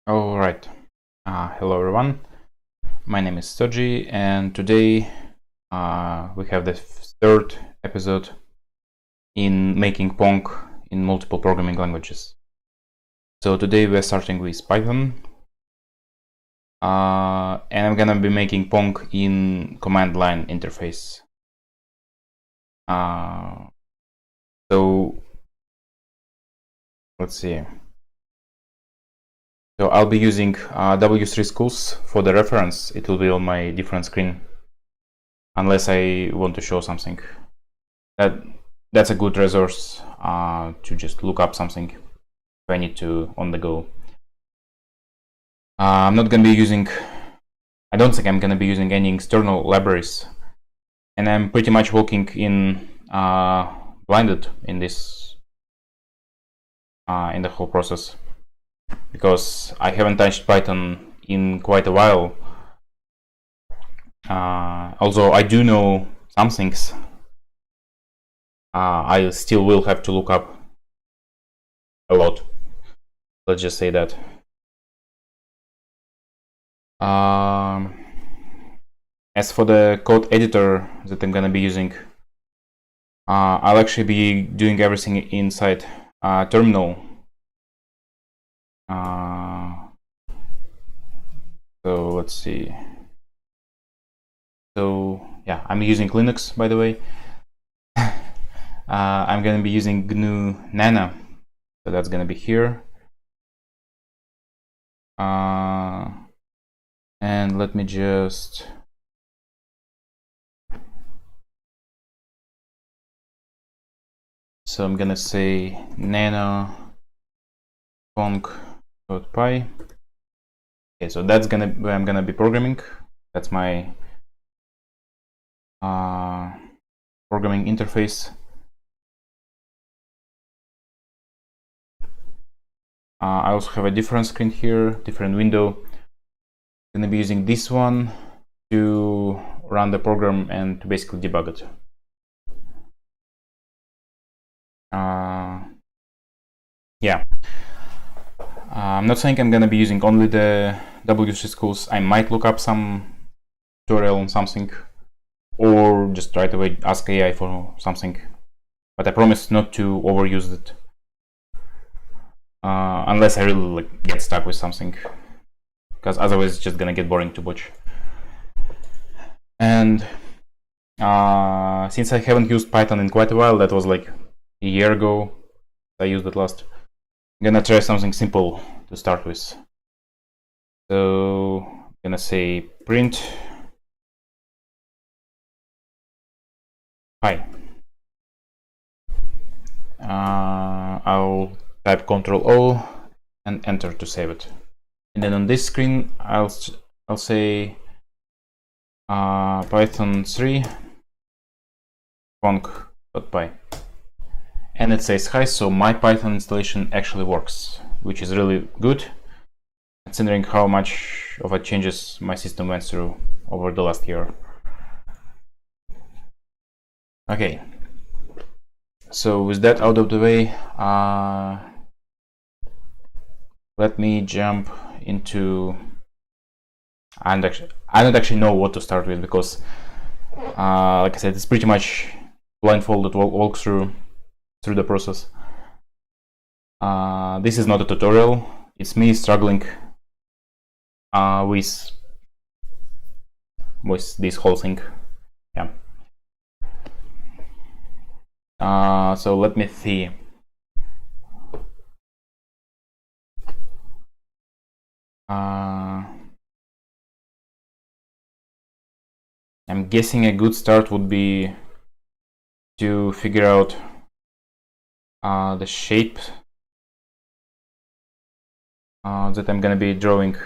All right. Hello everyone. My name is Soji, and today we have the third episode in making Pong in multiple programming languages. So today we're starting with Python, and I'm gonna be making Pong in command line interface. So let's see. So I'll be using W3 schools for the reference. It will be on my different screen, unless I want to show something. That's a good resource to just look up something if I need to on the go. I'm not gonna be using. I don't think I'm gonna be using any external libraries, and I'm pretty much working in blinded in this in the whole process, because I haven't touched Python in quite a while. Although I do know some things, I still will have to look up a lot. Let's just say that. As for the code editor that I'm gonna be using, I'll actually be doing everything inside terminal. So let's see. So yeah, I'm using Linux, by the way. I'm gonna be using GNU Nano, so that's gonna be here. And let me just so I'm gonna say nano pong.py. Okay, so that's gonna where I'm gonna be programming. That's my programming interface. I also have a different screen here, different window. I'm gonna be using this one to run the program and to basically debug it. Yeah. I'm not saying I'm gonna be using only the W3 schools. I might look up some tutorial on something, or just right away ask AI for something. But I promise not to overuse it, unless I really get stuck with something, because otherwise it's just gonna get boring to watch. And since I haven't used Python in quite a while, that was like a year ago I used it last, I'm gonna try something simple to start with. So I'm gonna say print hi. I'll type Ctrl-O and enter to save it. And then on this screen, I'll say Python 3 Pong.py. And it says hi, so my Python installation actually works, which is really good, considering how much of a changes my system went through over the last year. Okay, so with that out of the way, let me jump into. I don't actually know what to start with, because, like I said, it's pretty much blindfolded walkthrough through the process. This is not a tutorial. It's me struggling with this whole thing. Yeah. So let me see. I'm guessing a good start would be to figure out the shape that I'm gonna be drawing.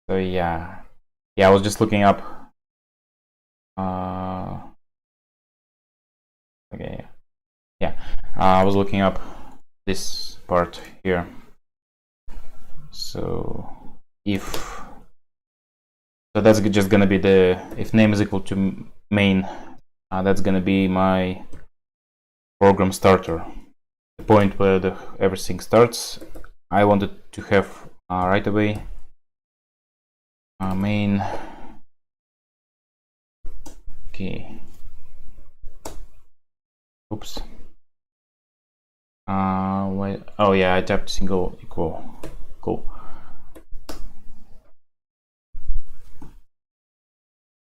So yeah, I was just looking up. Okay, yeah, I was looking up this part here. So that's just gonna be the if name is equal to main, that's gonna be my program starter point where everything starts. I wanted to have right away main. Okay. Oops. Wait. Oh yeah, I tapped single equal. Cool.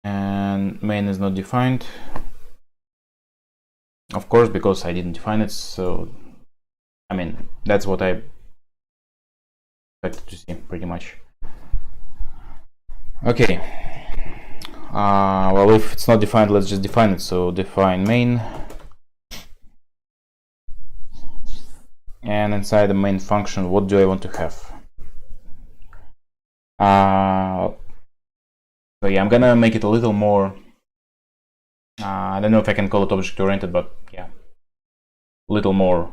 And main is not defined. Of course, because I didn't define it. So, I mean, that's what I expected to see, pretty much. Okay. Well, if it's not defined, let's just define it. So define main. And inside the main function, what do I want to have? So yeah, I'm gonna make it a little more, I don't know if I can call it object oriented, but yeah, a little more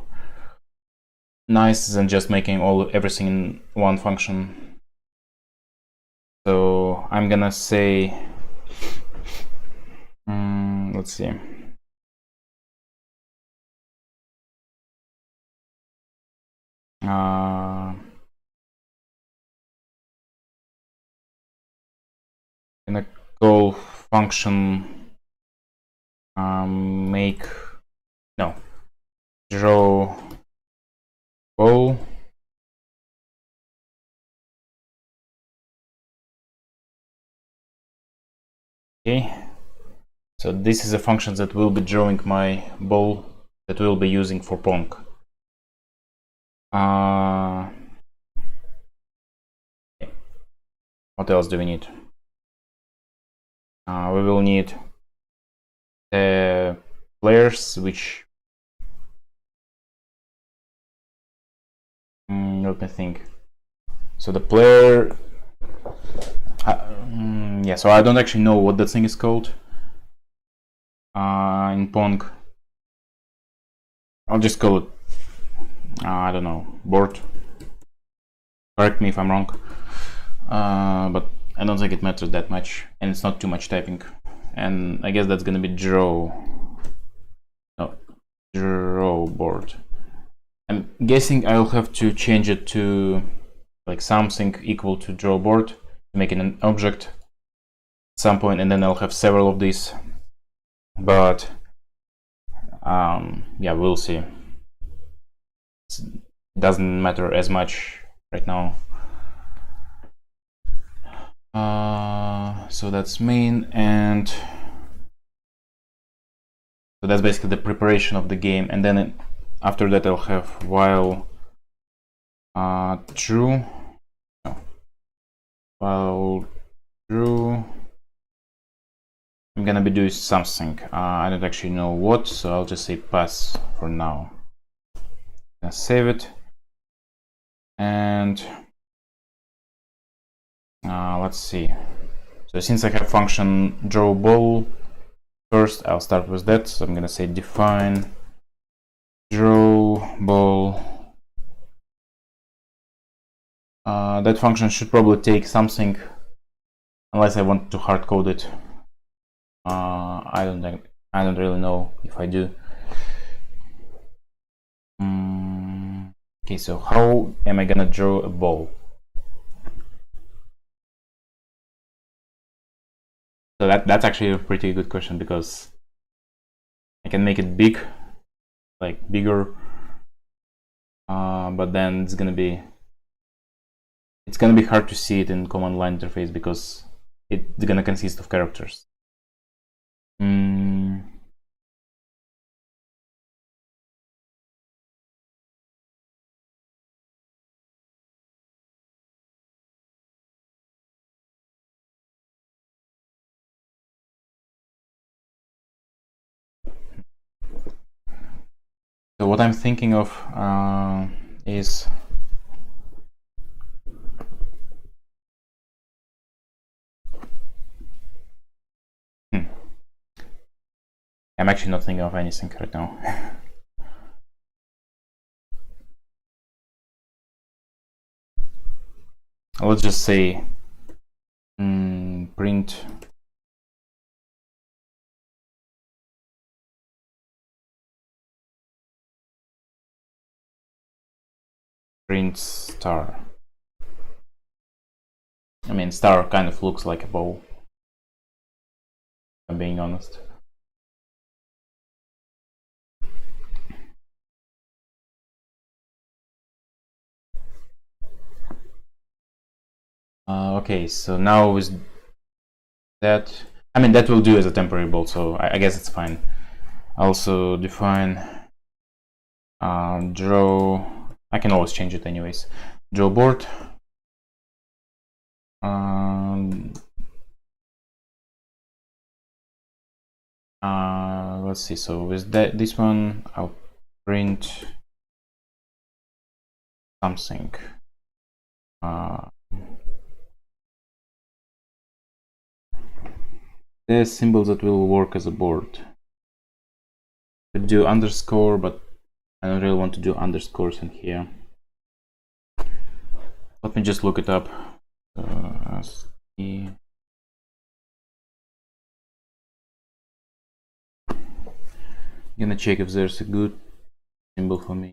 nice than just making everything in one function. So I'm gonna say, let's see. Gonna call function draw ball. Okay, so this is a function that will be drawing my ball that we'll be using for Pong. What else do we need? We will need the players, which let me think. So the player, yeah. So I don't actually know what that thing is called in Pong. I'll just call it, I don't know, board. Correct me if I'm wrong, but I don't think it matters that much, and it's not too much typing. And I guess that's gonna be draw board. I'm guessing I'll have to change it to like something equal to draw board to make it an object at some point, and then I'll have several of these. But yeah, we'll see. It doesn't matter as much right now. So that's main, and so that's basically the preparation of the game, and then after that I'll have while true, while true. I'm gonna be doing something. I don't actually know what, so I'll just say pass for now. Save it, and let's see. So since I have function draw ball, first I'll start with that. So I'm gonna say define draw ball. That function should probably take something, unless I want to hard code it. I don't really know if I do. Okay, so how am I gonna draw a ball? So that's actually a pretty good question, because I can make it big, like bigger, but then it's gonna be hard to see it in command line interface because it's gonna consist of characters. So what I'm thinking of is I'm actually not thinking of anything right now. Let's just say print print star. I mean, star kind of looks like a bow, if I'm being honest. Okay, so now with that, I mean, that will do as a temporary bolt, so I guess it's fine. Also define draw. I can always change it anyways. Draw board. Let's see. So with this one, I'll print something. There's symbols that will work as a board. Could do underscore, but I don't really want to do underscores in here. Let me just look it up. I'm gonna check if there's a good symbol for me,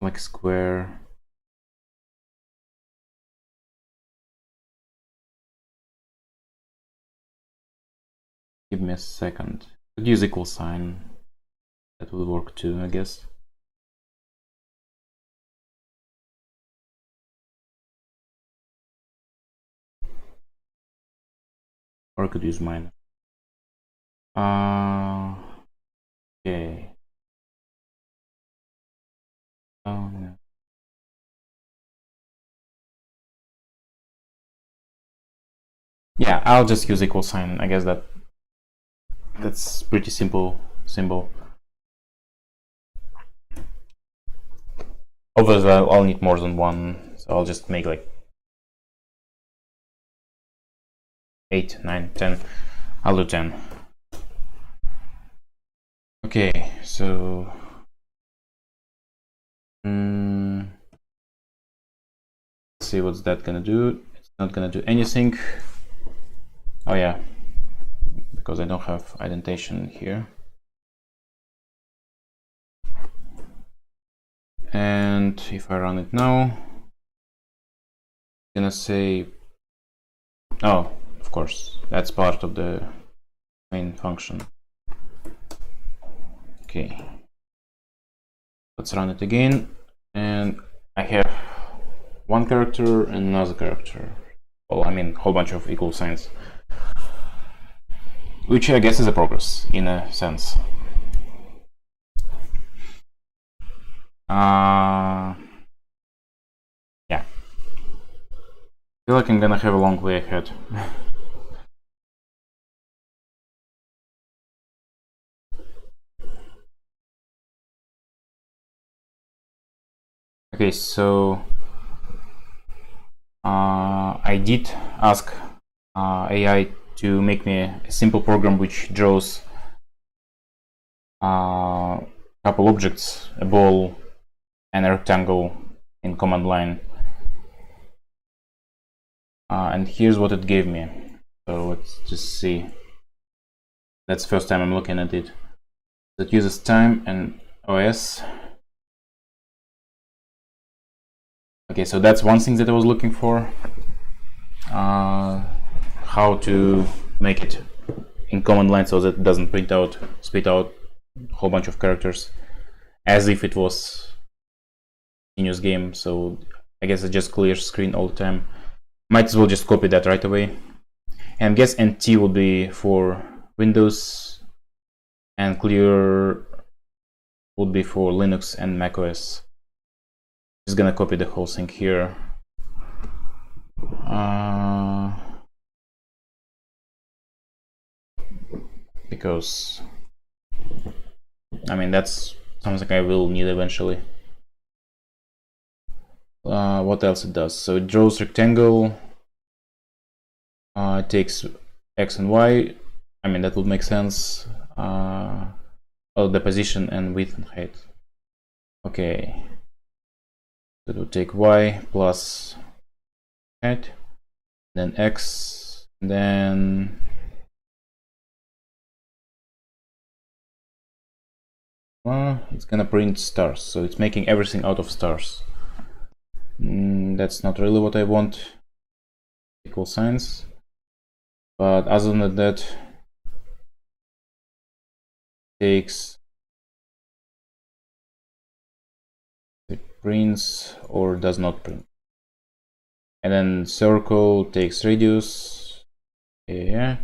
like square. Give me a second. Could use equal sign. That will work too, I guess. Or I could use minus. Okay. Oh no. Yeah, I'll just use equal sign. I guess that's pretty simple symbol. Obviously, I'll need more than one, so I'll just make like 8, 9, 10. I'll do 10. Okay, so let's see what's that gonna do. It's not gonna do anything. Oh yeah, because I don't have indentation here. And if I run it now, it's gonna say, oh, of course, that's part of the main function. Okay, let's run it again, and I have one character and another character. Well, I mean, a whole bunch of equal signs, which I guess is a progress in a sense. Yeah, I feel like I'm gonna have a long way ahead. Okay, so I did ask AI to make me a simple program which draws a couple objects, a ball and a rectangle in command line. And here's what it gave me. So let's just see. That's the first time I'm looking at it. It uses time and OS. Okay, so that's one thing that I was looking for. How to make it in command line so that it doesn't spit out a whole bunch of characters as if it was a news game. So I guess it just clears screen all the time. Might as well just copy that right away. And I guess NT will be for Windows and clear would be for Linux and macOS. Just gonna copy the whole thing here. Because I mean that's something I will need eventually. What else it does? So it draws rectangle. It takes X and Y. I mean that would make sense. Oh, the position and width and height. Okay. So it would take Y plus height, then X, then it's gonna print stars, so it's making everything out of stars. That's not really what I want. Equal signs, but other than that, takes, it prints or does not print. And then circle takes radius. Yeah.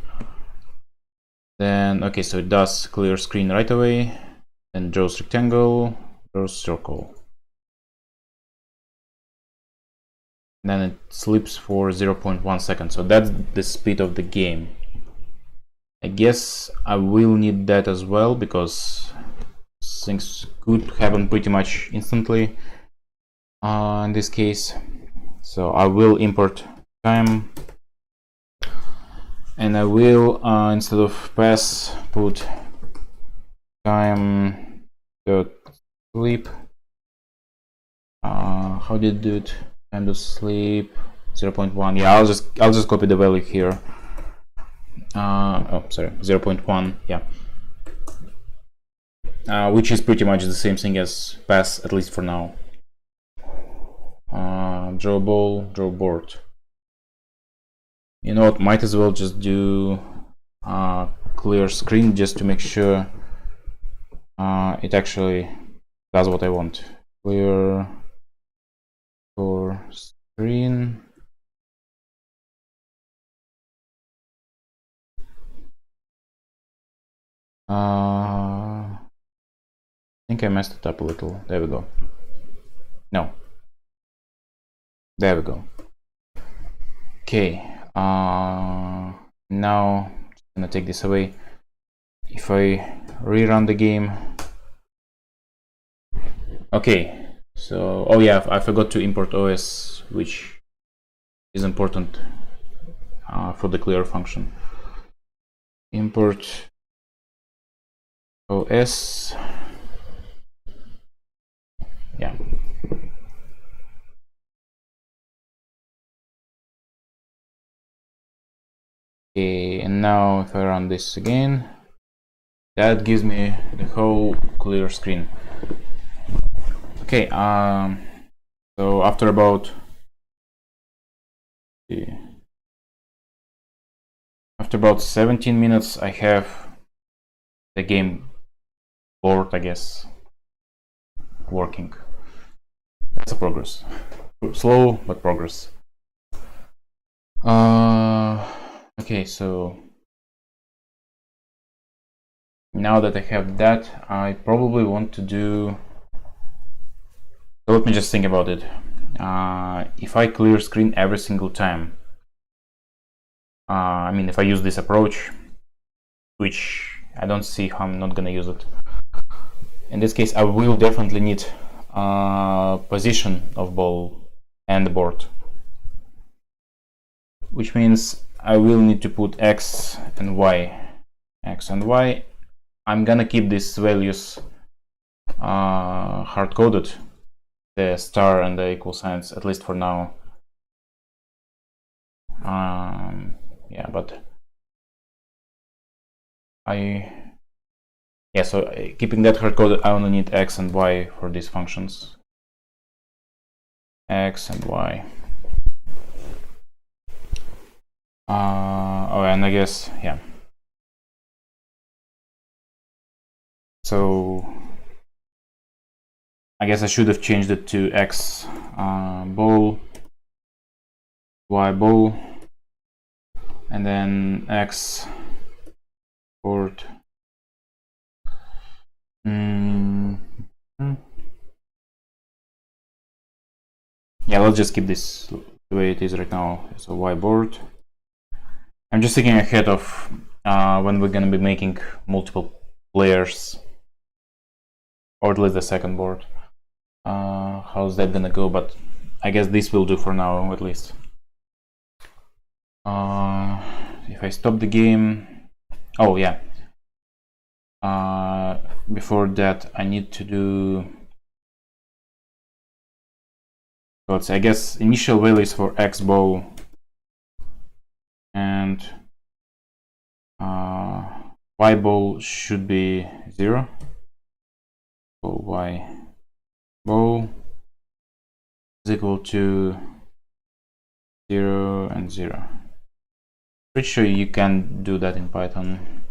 Then okay, so it does clear screen right away. Then draws rectangle, draws circle. And then it sleeps for 0.1 second. So that's the speed of the game. I guess I will need that as well, because things could happen pretty much instantly in this case. So I will import time, and I will instead of pass put time dot sleep. How did it do it? Time to sleep 0.1. Yeah, I'll just copy the value here. Oh, sorry, 0.1. Yeah, which is pretty much the same thing as pass, at least for now. Draw ball, draw board. You know what? Might as well just do clear screen just to make sure it actually does what I want. Clear for screen. I think I messed it up a little. There we go. No. There we go. Okay. Now I'm gonna take this away. If I rerun the game. Okay. So, oh yeah, I forgot to import OS, which is important for the clear function. Import OS. Yeah. Okay, and now if I run this again, that gives me the whole clear screen. Okay, so after about 17 minutes, I have the game board, I guess, working. That's a progress. Slow, but progress. Okay, so now that I have that, I probably want to do. So let me just think about it. If I clear screen every single time, I mean, if I use this approach, which I don't see how I'm not gonna use it. In this case, I will definitely need position of ball and the board, which means I will need to put X and Y. X and Y. I'm gonna keep these values hard-coded, the star and the equal signs, at least for now. Yeah, but so keeping that hard-coded, I only need X and Y for these functions. X and Y. Oh, and I guess, yeah. So I guess I should have changed it to X ball, Y ball, and then X board. Yeah, let's just keep this the way it is right now. So Y board. I'm just thinking ahead of when we're gonna be making multiple players, or at least the second board. How's that gonna go? But I guess this will do for now, at least. If I stop the game, oh yeah. Before that, I need to do. So let's say, I guess initial values for X ball and Y ball should be 0. y bow is equal to 0 and 0. Pretty sure you can do that in Python.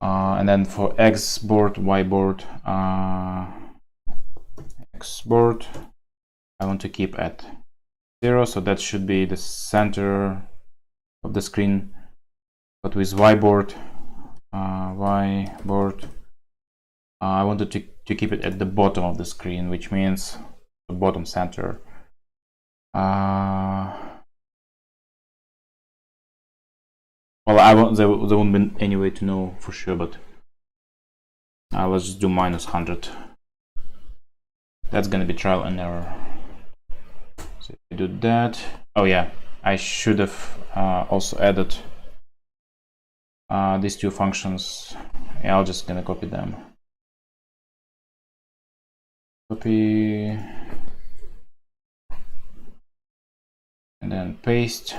And then for x board, y board, x board, I want to keep at 0, so that should be the center of the screen. But with y board, I wanted to keep it at the bottom of the screen, which means the bottom center. Well, there won't be any way to know for sure, but let's just do -100. That's gonna be trial and error. So if we do that, oh yeah, I should have also added these two functions. Yeah, I'll just gonna copy them. Copy and then paste.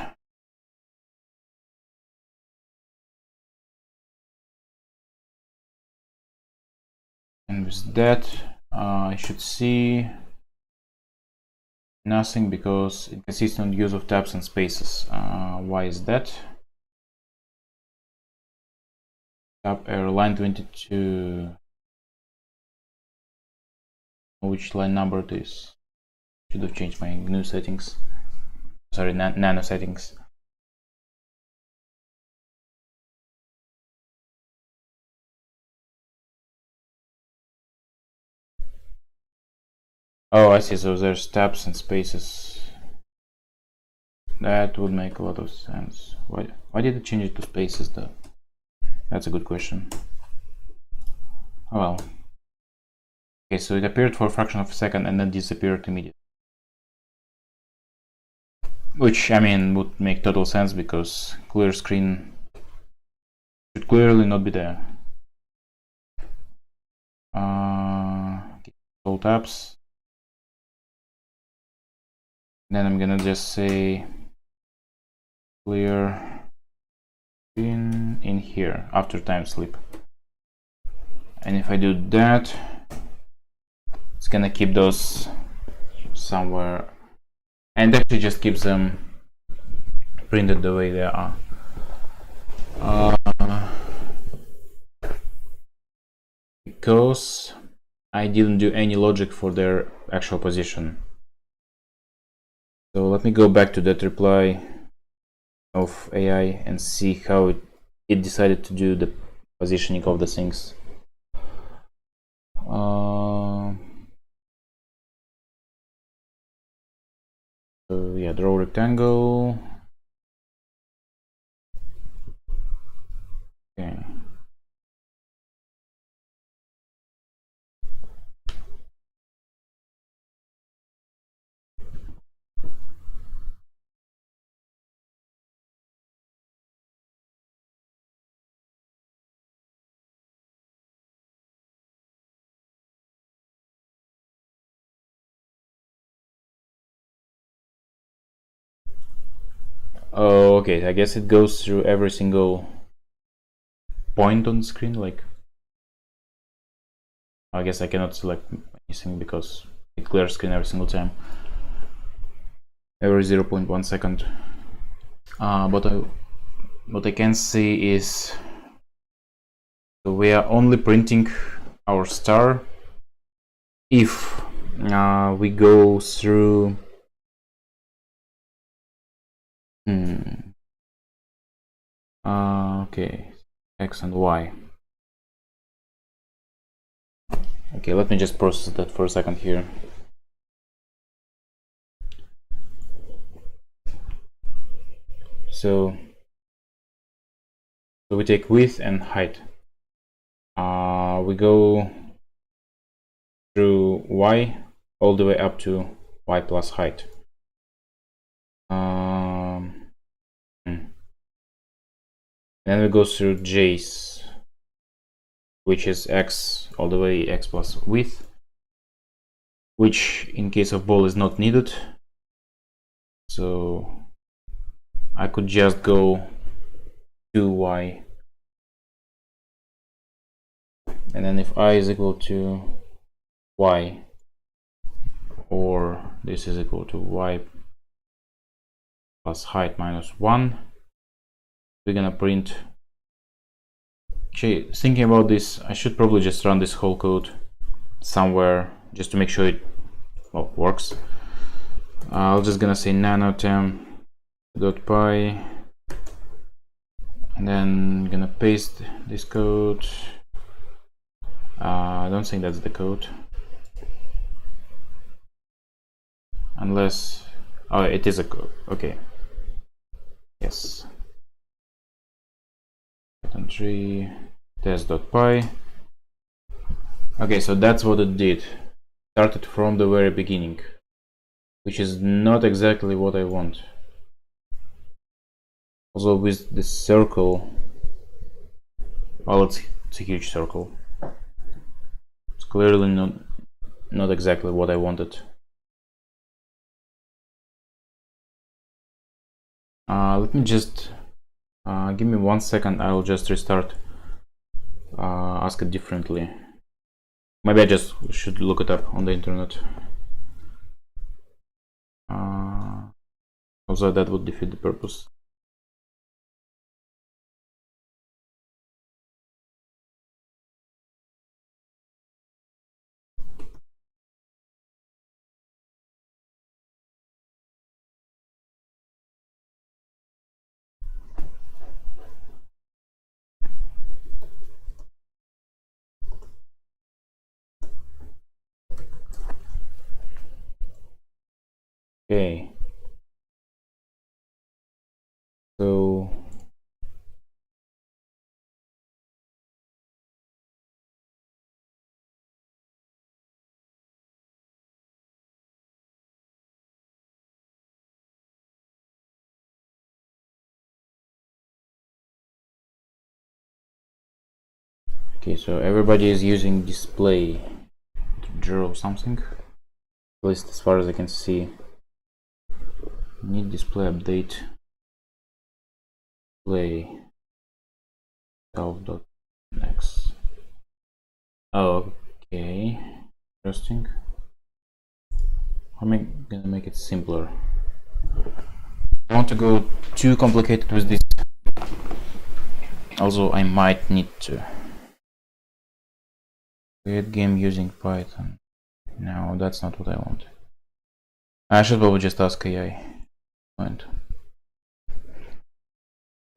And with that, I should see nothing because inconsistent use of tabs and spaces. Why is that? Tab error line 22. Which line number it is? Should have changed my GNU settings. Sorry, nano settings. Oh, I see. So there's tabs and spaces. That would make a lot of sense. Why did it change it to spaces though? That's a good question. Oh well. Okay, so it appeared for a fraction of a second and then disappeared immediately. Which, I mean, would make total sense because clear screen should clearly not be there. All tabs. Then I'm gonna just say clear screen in here after time sleep. And if I do that, it's gonna keep those somewhere, and actually just keeps them printed the way they are. Because I didn't do any logic for their actual position. So let me go back to that reply of AI and see how it decided to do the positioning of the things. So yeah, draw rectangle. Okay. Oh, okay. I guess it goes through every single point on the screen. Like, I guess I cannot select anything because it clears screen every single time, every 0.1 second. But what I can see is we are only printing our star if we go through okay, X and Y. Okay, let me just process that for a second here. So we take width and height. We go through Y all the way up to Y plus height. Then we go through J's, which is X all the way X plus width, which in case of ball is not needed. So I could just go to Y, and then if I is equal to y, or this is equal to y plus height minus 1, we're gonna print. Actually, thinking about this, I should probably just run this whole code somewhere just to make sure it works. I'm just gonna say nanotem.py, and then gonna paste this code. I don't think that's the code, unless it is a code. Okay, yes, Python 3 test.py. Okay, so that's what it did. Started from the very beginning, which is not exactly what I want. Also with this circle, well, it's a huge circle. It's clearly not exactly what I wanted. Let me just give me 1 second. I'll just restart. Ask it differently. Maybe I just should look it up on the internet. Also, that would defeat the purpose. Okay. So okay, so everybody is using display to draw something, at least as far as I can see. Need display update display self.next. Oh, okay, interesting. I'm gonna make it simpler. I want to go too complicated with this. Also, I might need to create game using Python. No, that's not what I want. I should probably just ask AI.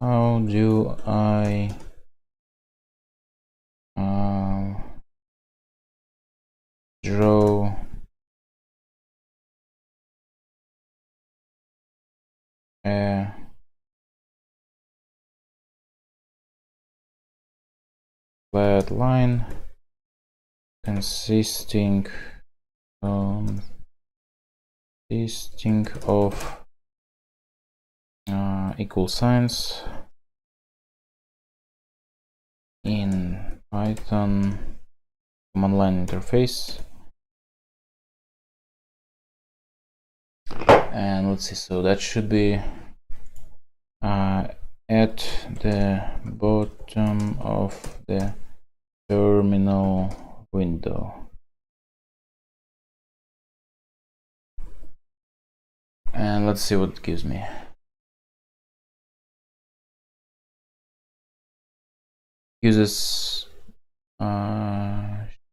How do I draw a flat line consisting of equal signs in Python command line interface. And let's see, so that should be at the bottom of the terminal window. And let's see what it gives me. Uses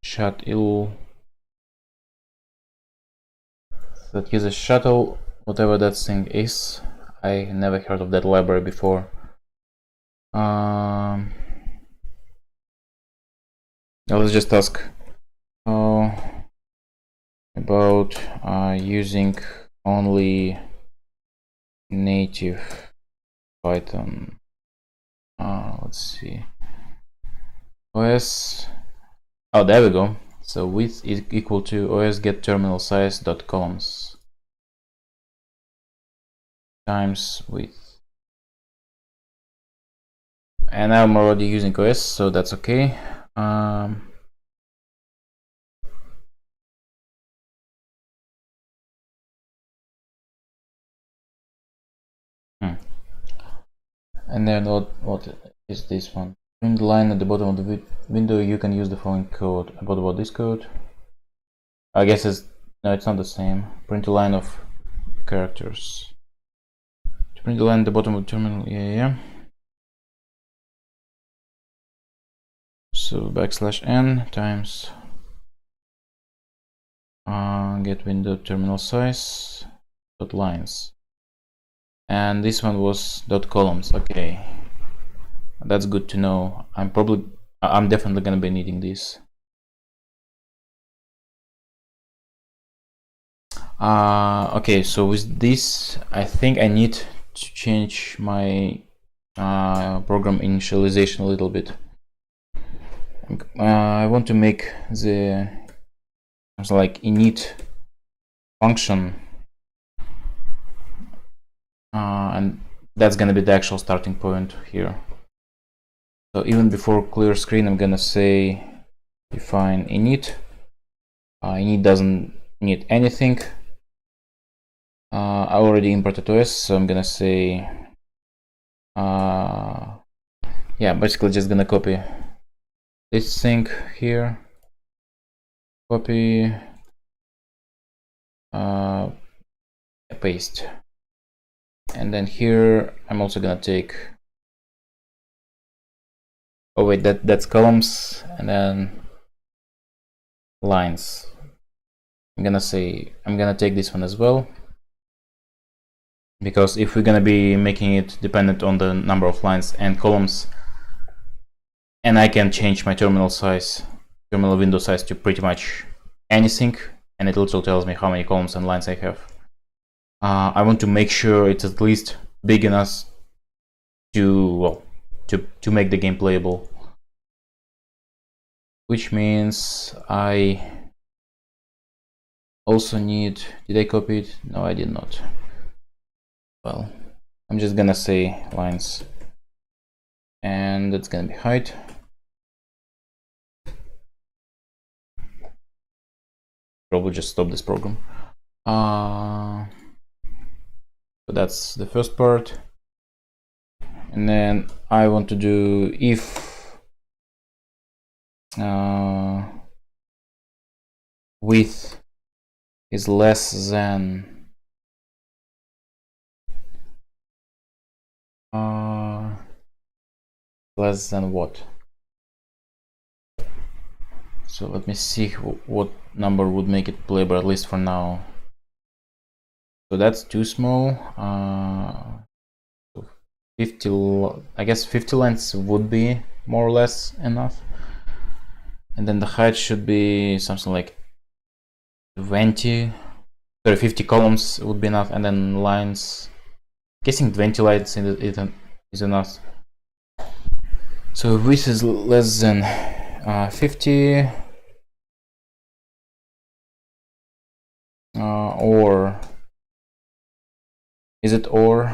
shuttle, that uses shuttle, whatever that thing is. I never heard of that library before. Let's just ask about using only native Python. Let's see. OS. Oh, there we go. So width is equal to OS get terminal size dot columns times width. And I'm already using OS, so that's okay. And then what is this one? In the line at the bottom of the window, you can use the following code. About this code. I guess it's not the same. Print a line of characters. To print the line at the bottom of the terminal. Yeah. So \n times get window terminal size dot lines, and this one was dot columns. Okay, that's good to know. I'm definitely gonna be needing this. Okay, so with this, I think I need to change my program initialization a little bit. I want to make the like init function, and that's gonna be the actual starting point here. So even before clear screen, I'm gonna say define init. Init doesn't need anything. I already imported OS, so I'm gonna say yeah, basically just gonna copy this thing here, copy, paste, and then here I'm also gonna take, oh wait, that's columns, and then lines. I'm gonna take this one as well, because if we're gonna be making it dependent on the number of lines and columns, and I can change my terminal window size to pretty much anything, and it also tells me how many columns and lines I have. I want to make sure it's at least big enough to make the game playable, which means I also need, did I copy it? No, I did not. Well, I'm just gonna say lines, and that's gonna be height. Probably just stop this program. So that's the first part, and then I want to do if width is less than what? So let me see what number would make it playable, at least for now. So that's too small. 50, I guess 50 lines would be more or less enough. And then the height should be something like 50 columns would be enough, and then lines, guessing 20 lines is enough. So if width is less than 50, or is it or?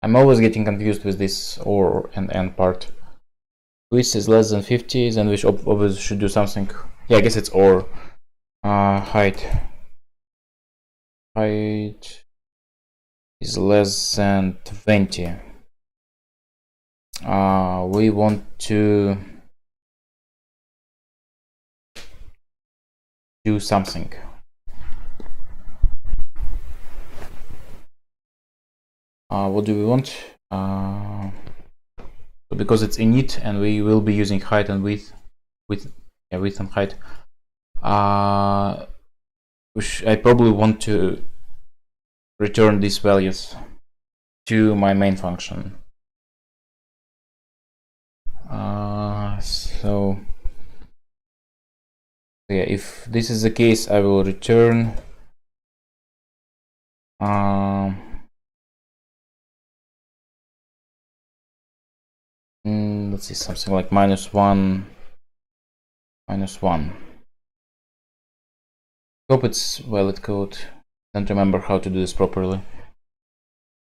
I'm always getting confused with this or and end part. Width is less than 50, then we obviously should do something. Yeah, I guess it's or. Height is less than 20. We want to do something. What do we want? Because it's init and we will be using height and width and height. I probably want to return these values to my main function. So yeah, if this is the case, I will return let's see, something like -1. Hope it's valid code. Don't remember how to do this properly,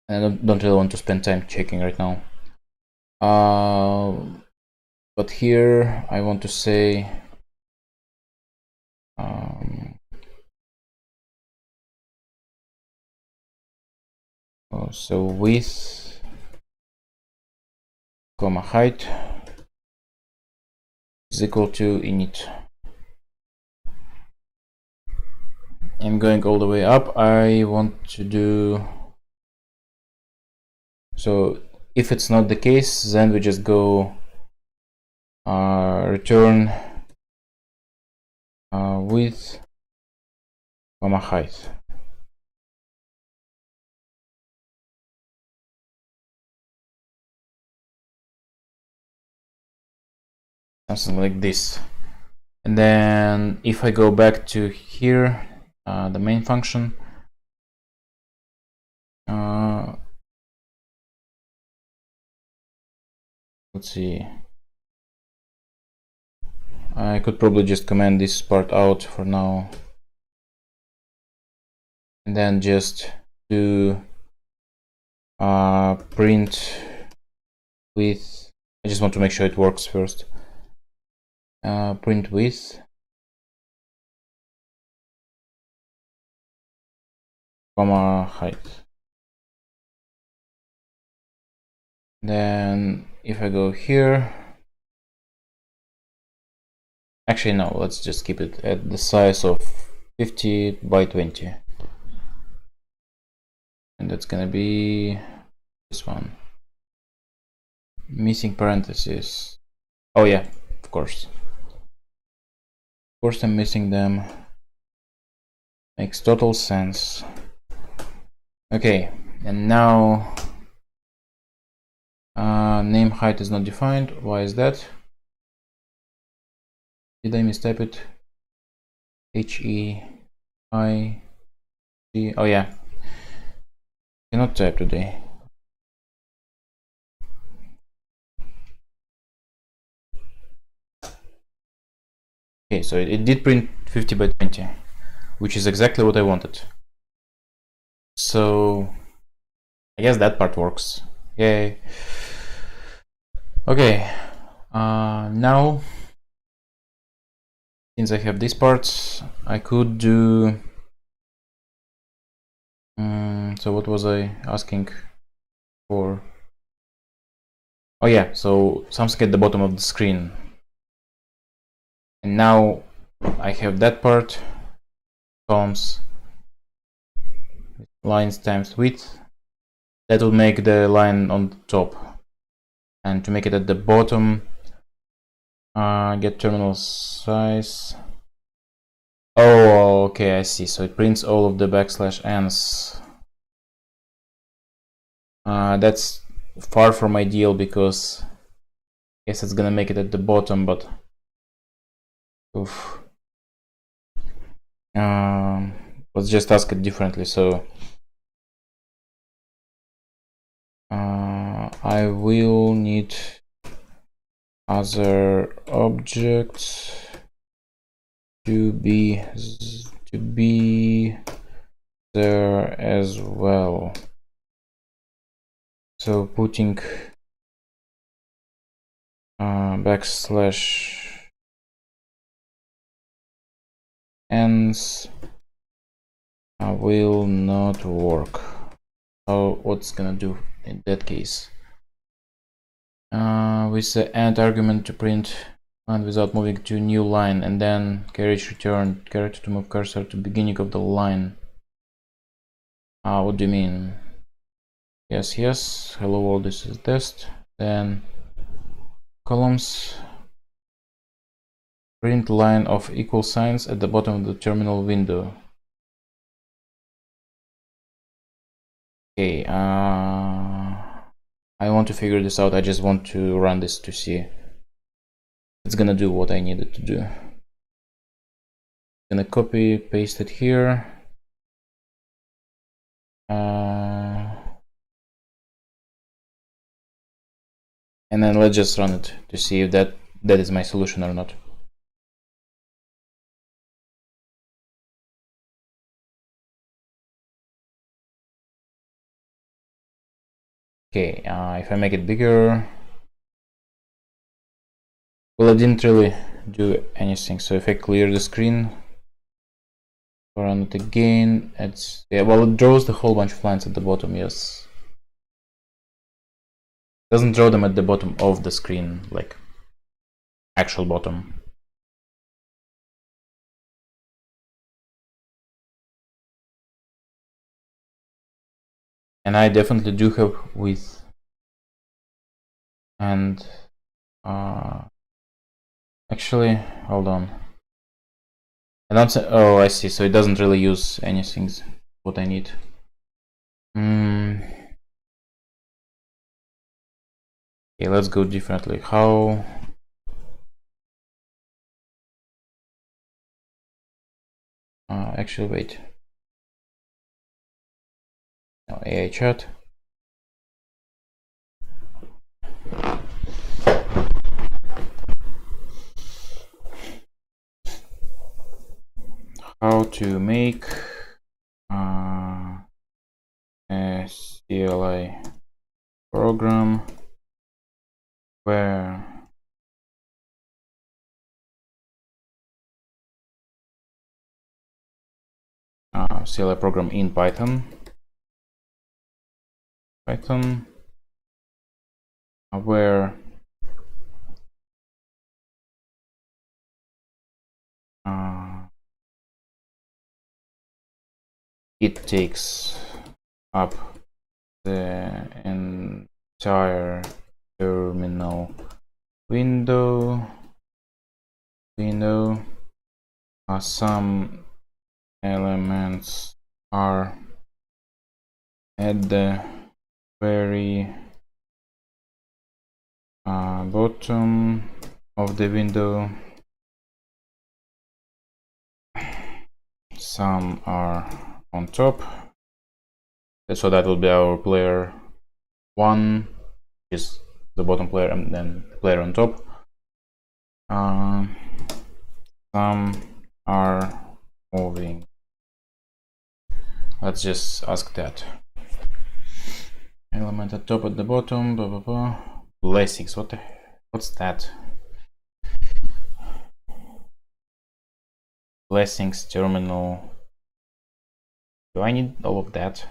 and I don't really want to spend time checking right now. But here I want to say so width, height, is equal to init. I'm going all the way up. I want to do, so if it's not the case, then we just go return width comma height. Something like this. And then if I go back to here, the main function, let's see, I could probably just comment this part out for now and then just do print with, I just want to make sure it works first. Print with comma height. Then if I go here, actually no, let's just keep it at the size of 50 by 20, and that's gonna be this one. Missing parentheses. Oh yeah, of course I'm missing them. Makes total sense. Okay, and now name height is not defined. Why is that? Did I mistype it? HEIT. Oh yeah, cannot type today. Okay, so it did print 50 by 20, which is exactly what I wanted. So I guess that part works. Yay. Okay, now since I have these parts, I could do, so what was I asking for? Oh yeah, so something at the bottom of the screen. And now I have that part, columns, lines times width. That will make the line on the top. And to make it at the bottom, get terminal size. Oh, okay, I see. So it prints all of the \n's. That's far from ideal because I guess it's gonna make it at the bottom, but oof. Let's just ask it differently. So I will need other objects to be there as well. So putting \n's will not work. So what's gonna do in that case? With the end argument to print and without moving to a new line, and then carriage return character to move cursor to beginning of the line. What do you mean? Yes, hello world, this is test. Then columns, print line of equal signs at the bottom of the terminal window. Okay, I want to figure this out. I just want to run this to see it's gonna do what I needed to do. Gonna copy, paste it here. And then let's just run it to see if that is my solution or not. Okay, if I make it bigger, well, I didn't really do anything. So if I clear the screen, run it again, it's, yeah, well, it draws the whole bunch of lines at the bottom, yes. Doesn't draw them at the bottom of the screen, like actual bottom. And I definitely do have with and actually, hold on. I don't say, oh, I see. So it doesn't really use anything what I need. Okay, let's go differently. How? Actually, wait. No, AI chat. How to make a CLI program where CLI program in Python where it takes up the entire terminal window. Some elements are at the very bottom of the window. Some are on top. So that will be our player 1, which is the bottom player, and then player on top. Some are moving. Let's just ask that. Element at top, at the bottom, blah blah blah. Blessings, what's that? Blessings terminal. Do I need all of that?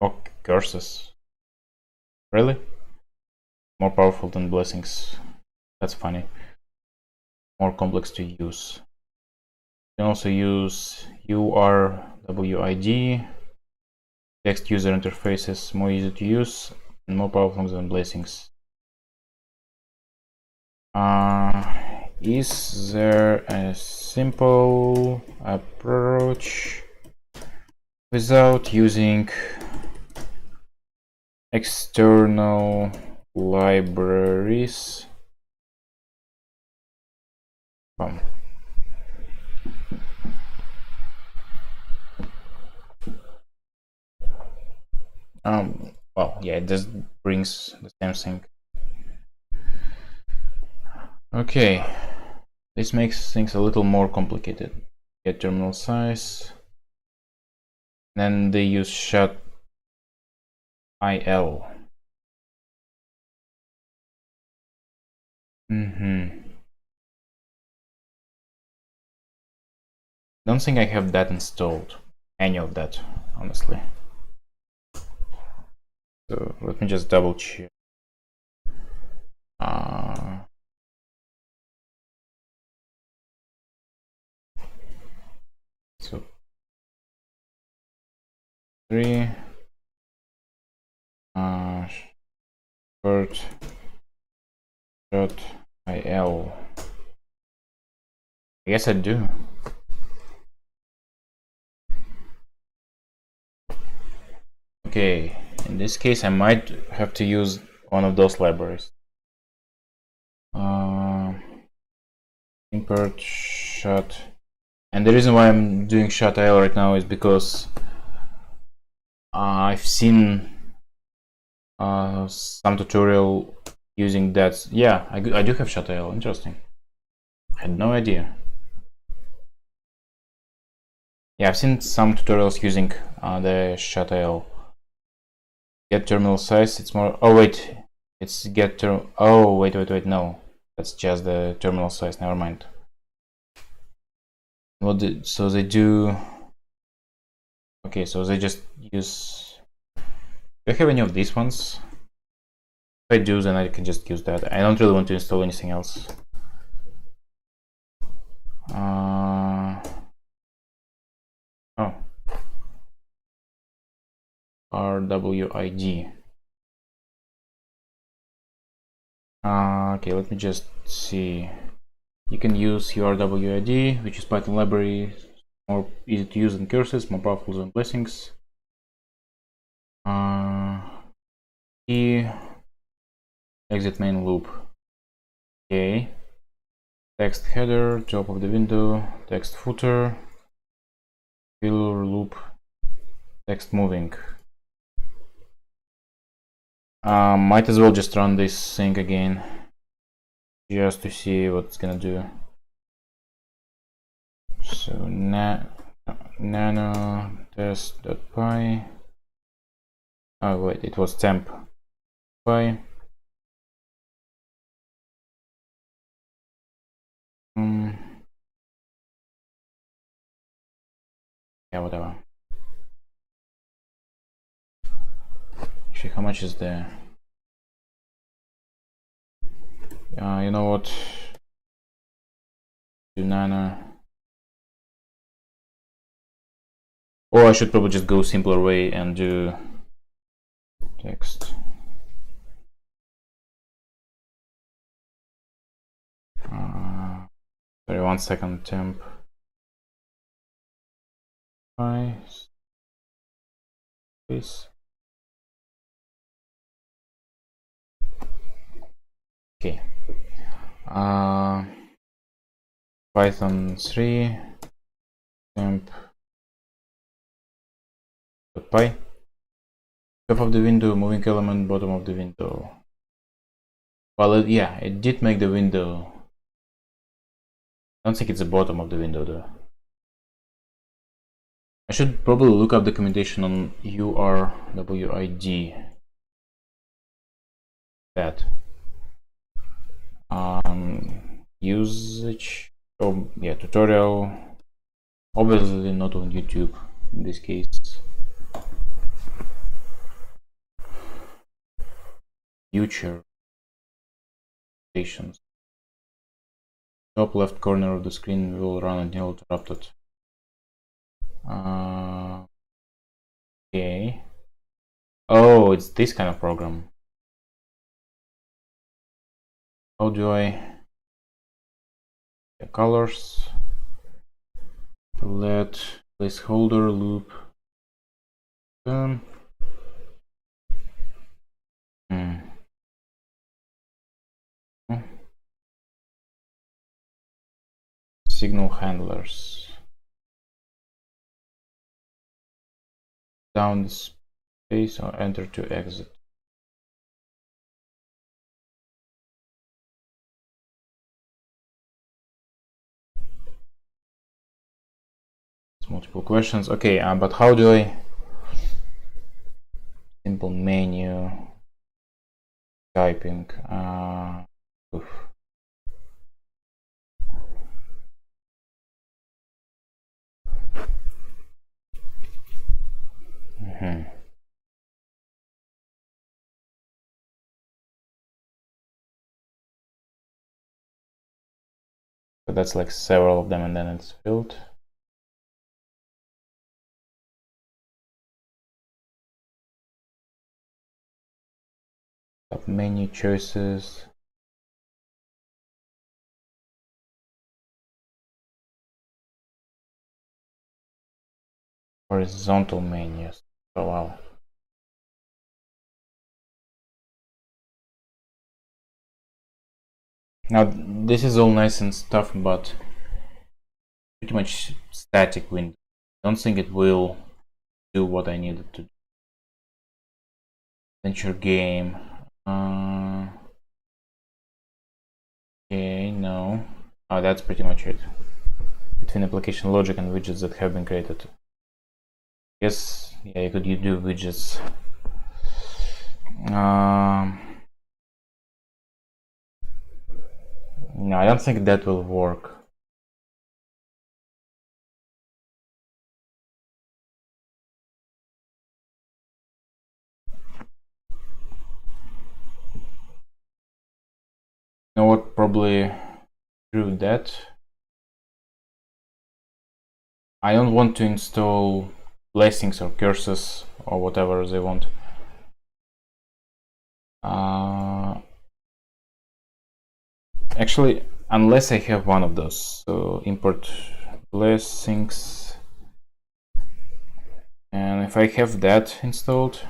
Oh, curses. Really? More powerful than blessings. That's funny. More complex to use. You can also use URWID. Text user interfaces, more easy to use and more powerful than blessings. Is there a simple approach without using external libraries? Well, yeah, it just brings the same thing. Okay, this makes things a little more complicated. Get terminal size. Then they use shut IL. Don't think I have that installed. Any of that, honestly. So let me just double check. So 3 short shut IL. I guess I do. Okay, in this case I might have to use one of those libraries. Import shut, and the reason why I'm doing shut IL right now is because I've seen some tutorial using that. Yeah, I do have shut IL. Interesting. I had no idea. Yeah, I've seen some tutorials using the shut IL. Get terminal size. It's more. Oh wait, it's get term. Oh wait. No, that's just the terminal size. Never mind. So they do. Okay, so they just use. Do you have any of these ones? If I do, then I can just use that. I don't really want to install anything else. Oh, RWID. Okay, let me just see. You can use URWID, which is Python library, more easy to use than curses, more powerful than blessings. Key, exit main loop. Okay. Text header, top of the window, text footer, filler loop, text moving. Might as well just run this thing again, just to see what it's gonna do. So nano test.py. Oh wait, it was temp py. Yeah, whatever. Actually, how much is there? You know what? Do nano. Or I should probably just go simpler way and do text. Sorry, 1 second. Temp py space. Okay. Python 3 temp .py. Top of the window, moving element, bottom of the window. Well, yeah, it did make the window. I don't think it's the bottom of the window though. I should probably look up documentation on URWID. That. Usage. Oh, yeah, tutorial. Obviously not on YouTube in this case. Future stations. Top left corner of the screen will run until interrupted. Okay. Oh, it's this kind of program. How do I? The colors. Let placeholder loop. Signal handlers. Down the space or enter to exit. It's multiple questions. Okay, but how do I? Simple menu. Typing. So that's like several of them, and then it's filled. Top menu choices. Horizontal menus. Oh wow. Now this is all nice and stuff, but pretty much static window. I don't think it will do what I needed to do. Adventure game. Okay, no. Oh, that's pretty much it. Between application logic and widgets that have been created. Yes, yeah, you could do widgets. No, I don't think that will work. what? Probably through that. I don't want to install blessings or curses or whatever they want. Actually, unless I have one of those, so import blessings, and if I have that installed,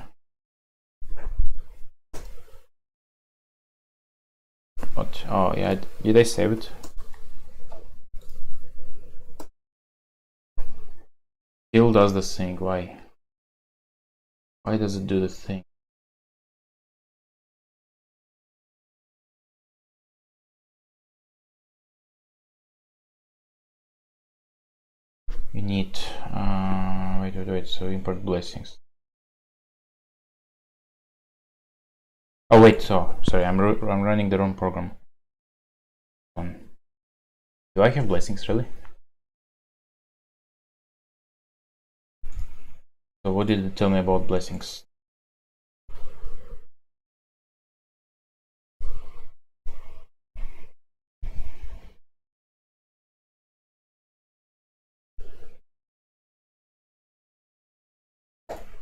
what? Oh yeah, did I save it? Still does the thing. Why does it do the thing? We need wait, so import blessings. Oh wait, so sorry, I'm running the wrong program. Do I have blessings really? So what did it tell me about blessings?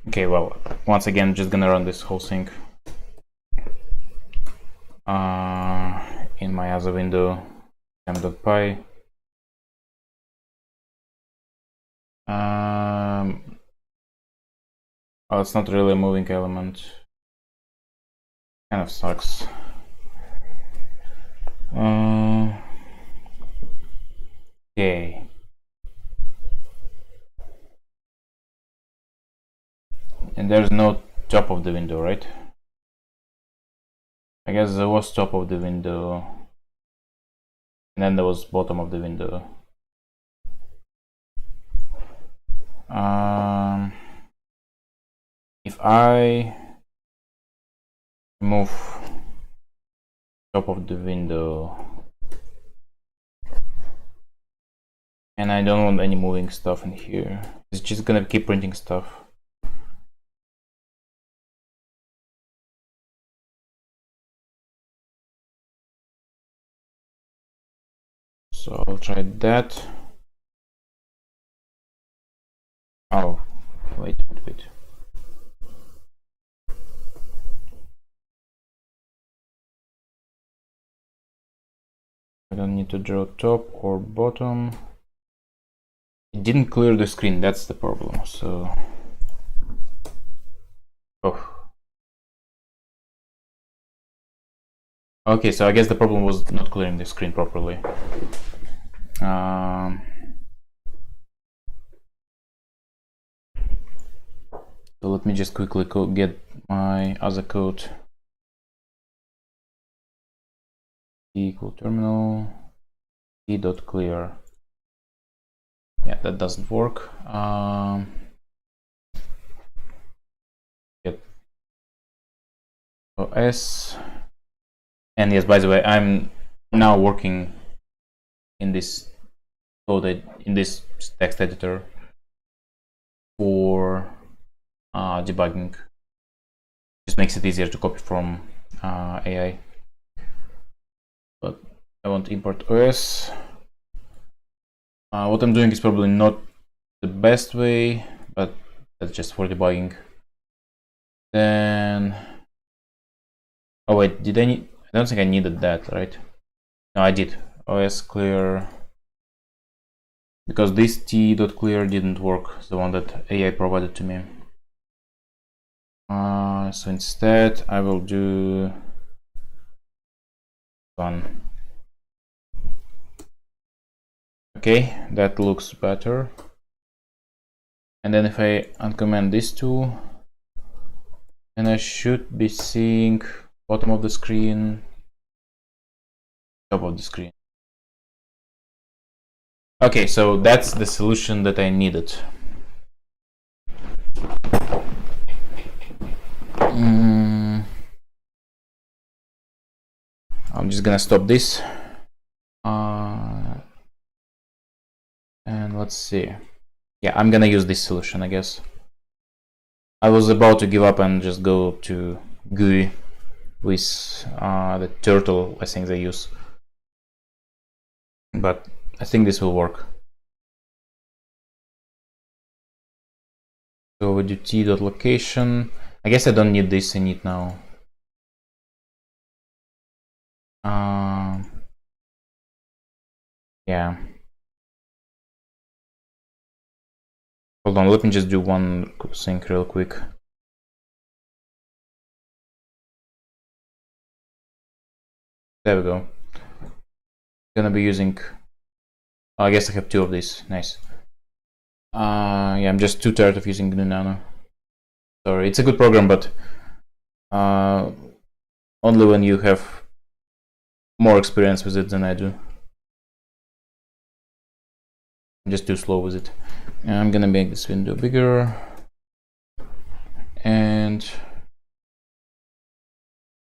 Okay, well, once again, just gonna run this whole thing in my other window, m.py. Well, it's not really a moving element. Kind of sucks. Okay. And there's no top of the window, right? I guess there was top of the window, and then there was bottom of the window. If I move top of the window, and I don't want any moving stuff in here, it's just gonna keep printing stuff. So I'll try that. Oh, wait. I don't need to draw top or bottom. It didn't clear the screen, that's the problem. So, okay, so I guess the problem was not clearing the screen properly. So let me just quickly get my other code. Equal terminal t.clear. Yeah, that doesn't work. Get OS. And yes, by the way, I'm now working in this code, in this text editor for debugging. Just makes it easier to copy from AI. But I want to import OS. What I'm doing is probably not the best way, but that's just for debugging. Then, oh wait, did I need? I don't think I needed that, right? No, I did. OS clear, because this t.clear didn't work, the one that AI provided to me. So instead, I will do one. Okay, that looks better. And then if I uncomment these two, then I should be seeing bottom of the screen, top of the screen. Okay, so that's the solution that I needed. I'm just gonna stop this. And let's see. Yeah, I'm gonna use this solution, I guess. I was about to give up and just go to GUI with the turtle, I think they use. but I think this will work. So we do t.location. I guess I don't need this init now. Yeah. Hold on, let me just do one thing real quick. There we go. Gonna be using. Oh, I guess I have two of these. Nice. Yeah, I'm just too tired of using GNU Nano. Sorry, it's a good program, but only when you have more experience with it than I do. I'm just too slow with it. I'm gonna make this window bigger, and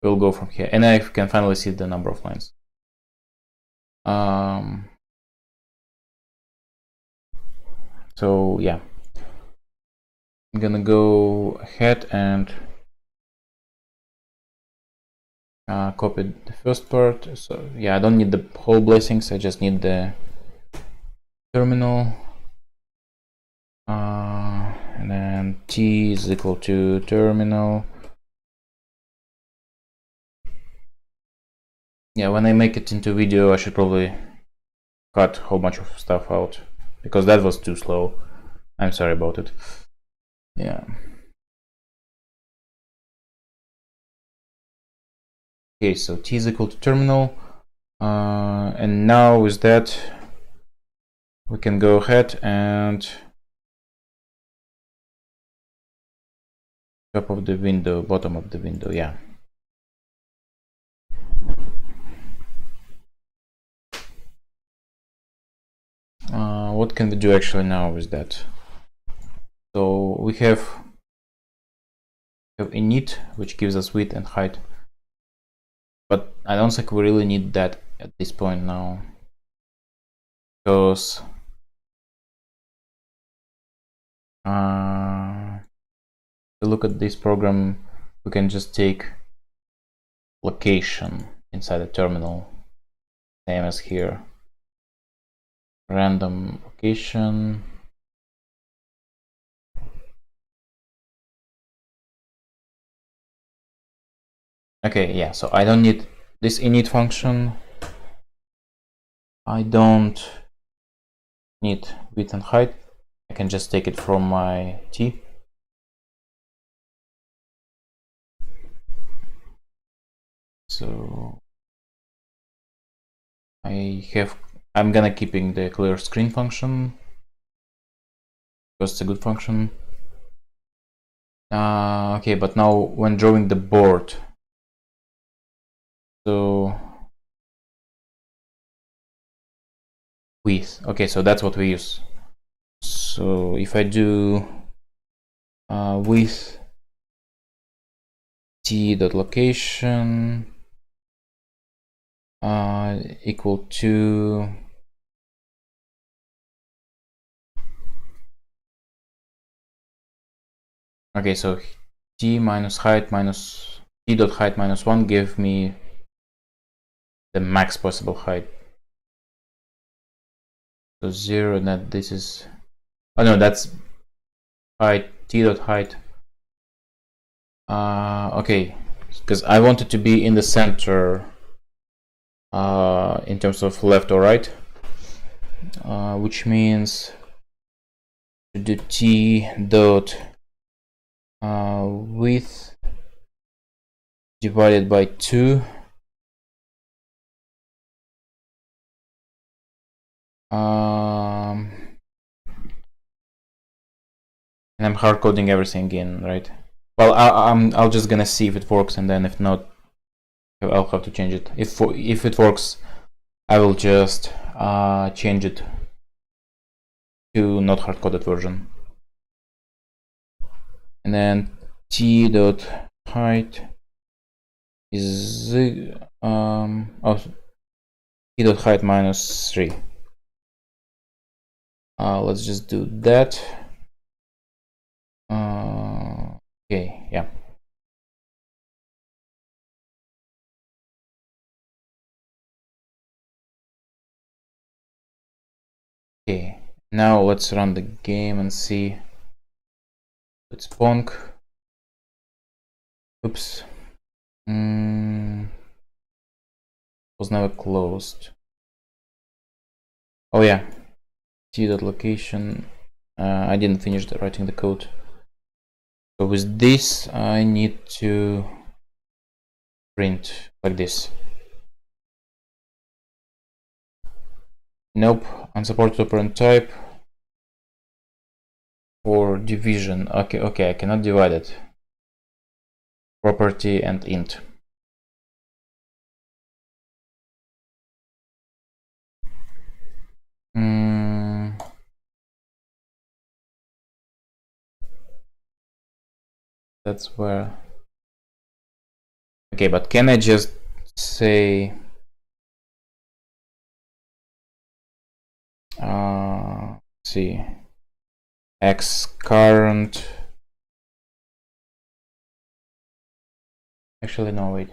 we'll go from here. And I can finally see the number of lines. So yeah, I'm gonna go ahead and copy the first part. So yeah, I don't need the whole blessings, I just need the terminal. And then t is equal to terminal. Yeah, when I make it into video, I should probably cut a whole bunch of stuff out, because that was too slow. I'm sorry about it. Yeah. Okay, so t is equal to terminal. And now with that, we can go ahead and top of the window, bottom of the window, yeah. What can we do actually now with that? So we have init, which gives us width and height, but I don't think we really need that at this point now, because to look at this program, we can just take location inside the terminal, same as here. Random location. Okay, yeah, so I don't need this init function. I don't need width and height. I can just take it from my t. So I'm gonna keeping the clear screen function because it's a good function. Okay, but now when drawing the board, so width. Okay, so that's what we use. So if I do width t.location equal to okay, so t minus height minus t.height minus 1 give me the max possible height. So 0, and that this is, oh no, that's height, t.height. Okay, because I want it to be in the center in terms of left or right, which means to do t dot width divided by 2 and I'm hard coding everything in, right? Well, I'll just gonna see if it works, and then if not, I'll have to change it. If it works, I will just change it to not hard coded version. And then t dot height is t dot height minus 3. Let's just do that. Okay, yeah. Okay, now let's run the game and see. It's Pong. Oops. Was never closed. Oh yeah, t.location. I didn't finish writing the code. So with this, I need to print like this. Nope, unsupported operand type for division. Okay, I cannot divide it. Property and int. That's where. Okay, but can I just say see x current. Actually, no, wait.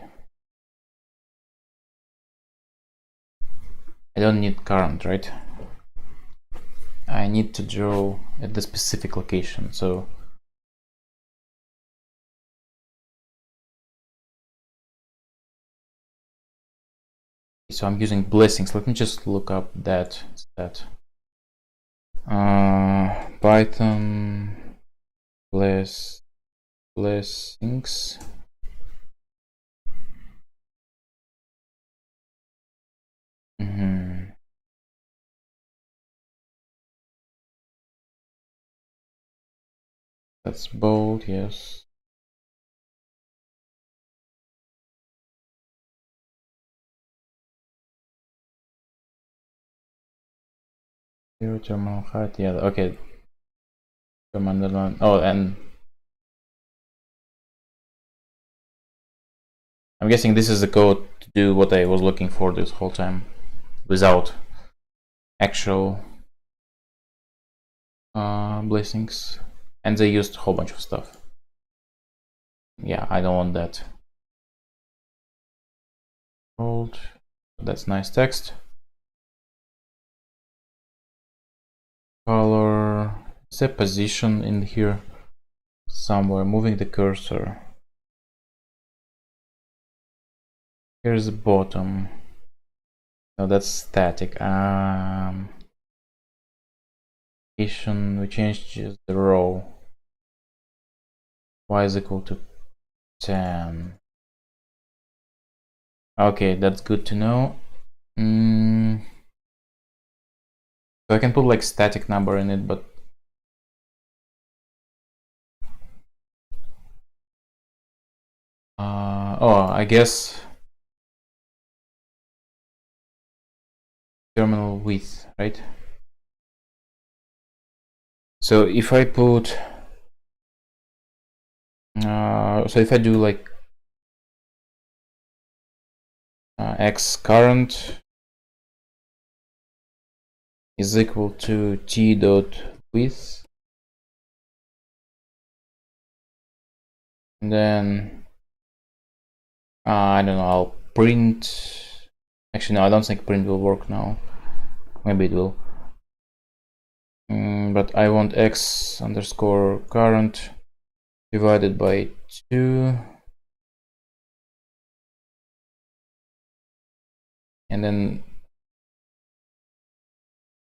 I don't need current, right? I need to draw at the specific location. So I'm using blessings. Let me just look up that stat. Python blessings. That's bold, yes. Zero terminal height, yeah, okay. Command line. Oh, and I'm guessing this is the code to do what I was looking for this whole time without actual blessings. And they used a whole bunch of stuff. Yeah, I don't want that. Hold. That's nice text. Color. Set position in here somewhere. Moving the cursor. Here's the bottom. No, that's static. We changed just the row. Y is equal to 10. Okay, that's good to know. So I can put like static number in it, but oh, I guess terminal width, right? So if I put so if I do like x current is equal to t dot width, and then I don't know, I'll print. Actually, no, I don't think print will work now. Maybe it will. But I want x underscore current divided by 2, and then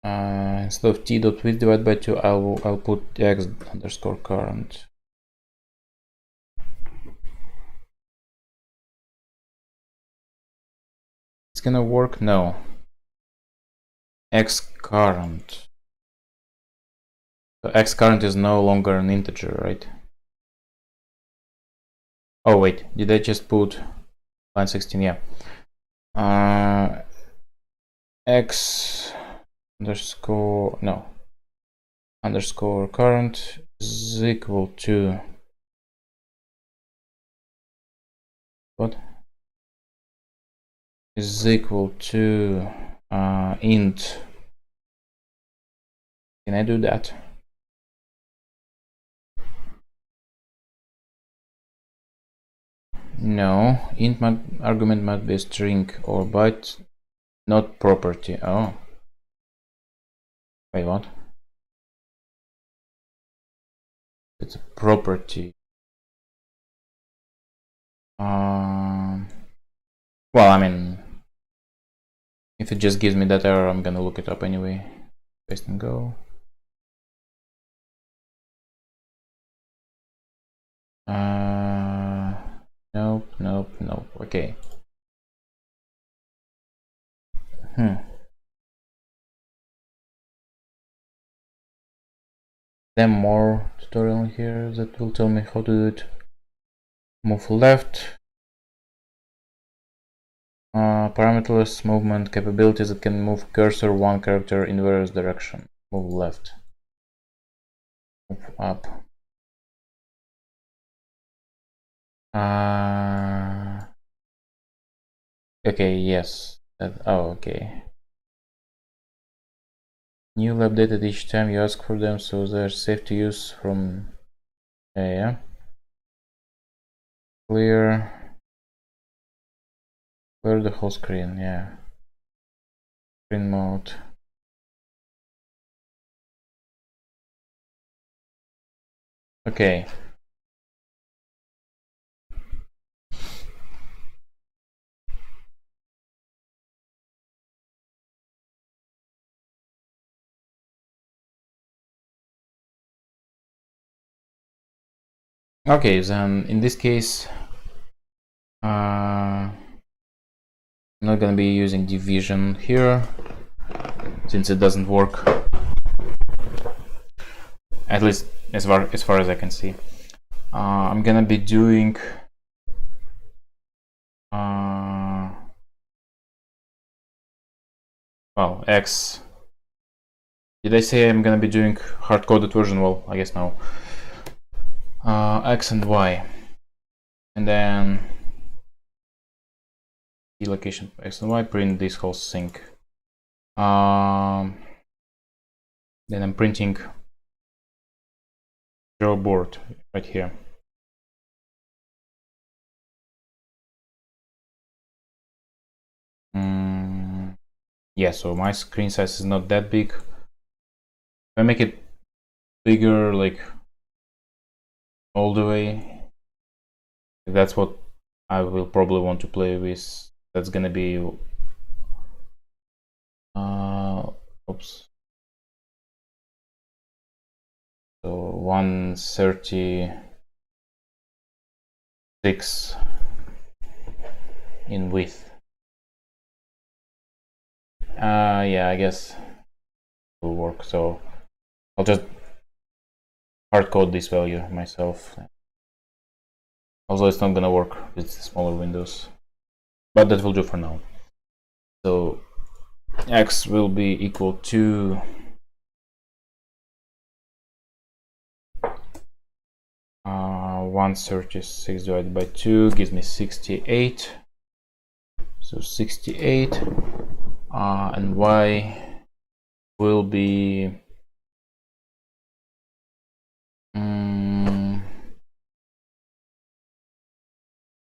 instead of t dot width divided by 2, I'll put x underscore current. It's gonna work? No. X current. So x current is no longer an integer, right? Oh wait, did I just put line 16? Yeah. X underscore no underscore current is equal to what? Is equal to int. Can I do that? No, int argument must be a string or byte, not property. Oh, Wait, what? It's a property. Well, I mean, if it just gives me that error, I'm gonna look it up anyway. Paste and go. Nope, nope, nope. Okay. Then more tutorial here that will tell me how to do it. Move left. Parameterless movement capabilities that can move cursor one character in various directions. Move left. Move up. Okay, yes. Oh, okay. Newly updated each time you ask for them, so they're safe to use from. Yeah. Clear the whole screen. Yeah. Screen mode. Okay. Okay, then in this case, I'm not gonna be using division here since it doesn't work, at least as far as I can see. I'm gonna be doing well, X. Did I say I'm gonna be doing hard-coded version? Well, I guess no. X and Y, and then the location for X and Y, print this whole thing. Then I'm printing draw board right here. Yeah, so my screen size is not that big. If I make it bigger, like all the way, that's what I will probably want to play with. That's gonna be oops. So 136 in width. Yeah, I guess it will work. So I'll just hard code this value myself. Although it's not gonna work with smaller windows, but that will do for now. So X will be equal to 136 divided by 2 gives me 68. So 68, and Y will be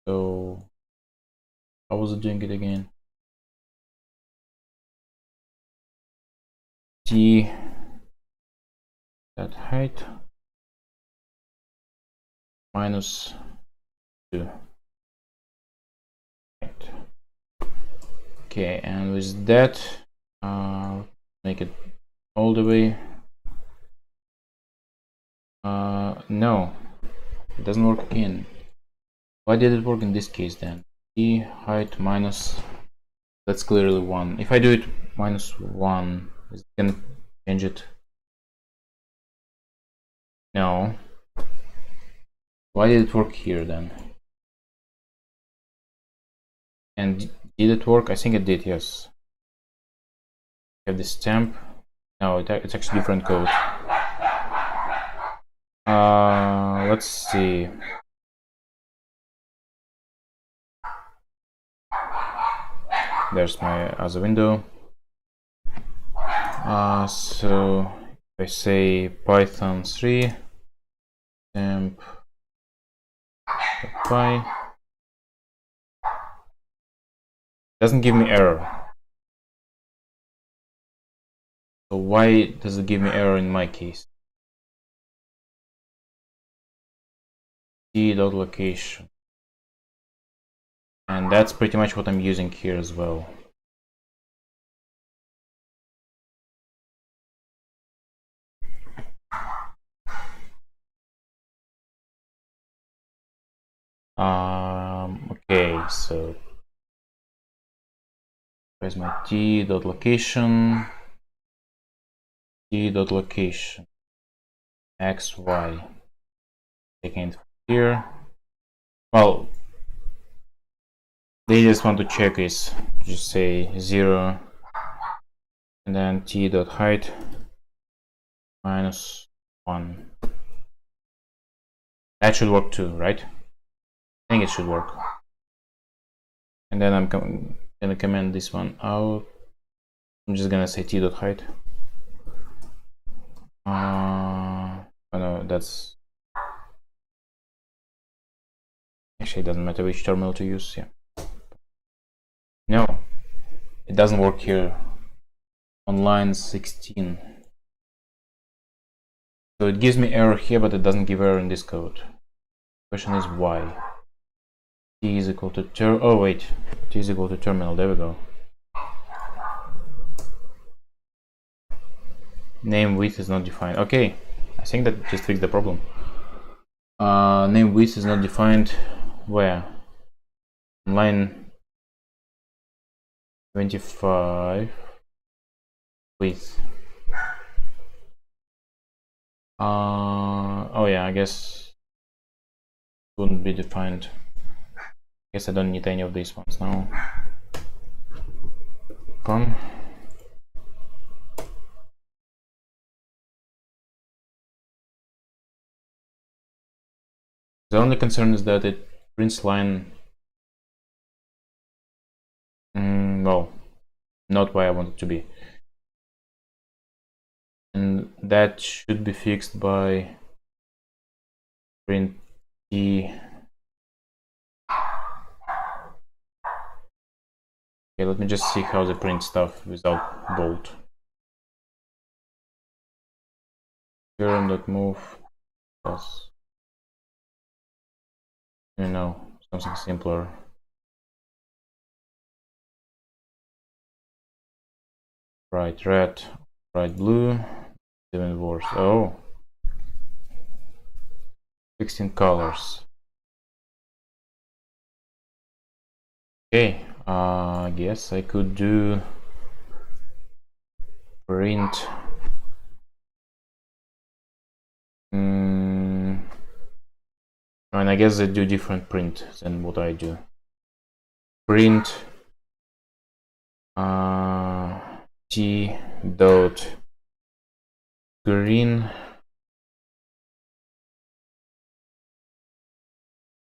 so how was it doing it again? T that height minus 2. Right. Okay, and with that, make it all the way. No, it doesn't work again. Why did it work in this case then? T height minus, that's clearly 1. If I do it minus 1, is it gonna change it? No. Why did it work here then? And did it work? I think it did, yes. Have this stamp. No, it's actually different code. Let's see. There's my other window. So if I say Python 3 stamp py, doesn't give me error. So why does it give me error in my case? T.location. And that's pretty much what I'm using here as well. Okay, so where's my t.location? T.location xy. Taking it here. Well, they just want to check is just say 0 and then t.height -1. That should work too, right? I think it should work. And then I'm gonna comment this one out. I'm just gonna say t.height. Oh no, that's actually it doesn't matter which terminal to use. Yeah. No, it doesn't work here on line 16. So it gives me error here, but it doesn't give error in this code. Question is why? T is equal to T is equal to terminal. There we go. Name width is not defined. Okay, I think that just fixed the problem. Name width is not defined. Where? Line 25 width. Oh yeah, I guess it wouldn't be defined. I guess I don't need any of these ones now. Come. The only concern is that it prints line. Well, not where I want it to be. And that should be fixed by print t. Okay, let me just see how they print stuff without bolt. Theorem.move plus, something simpler. Right red, right blue, even worse. Oh, 16 colors. Okay, I guess I could do print. And I guess they do different print than what I do. Print t dot green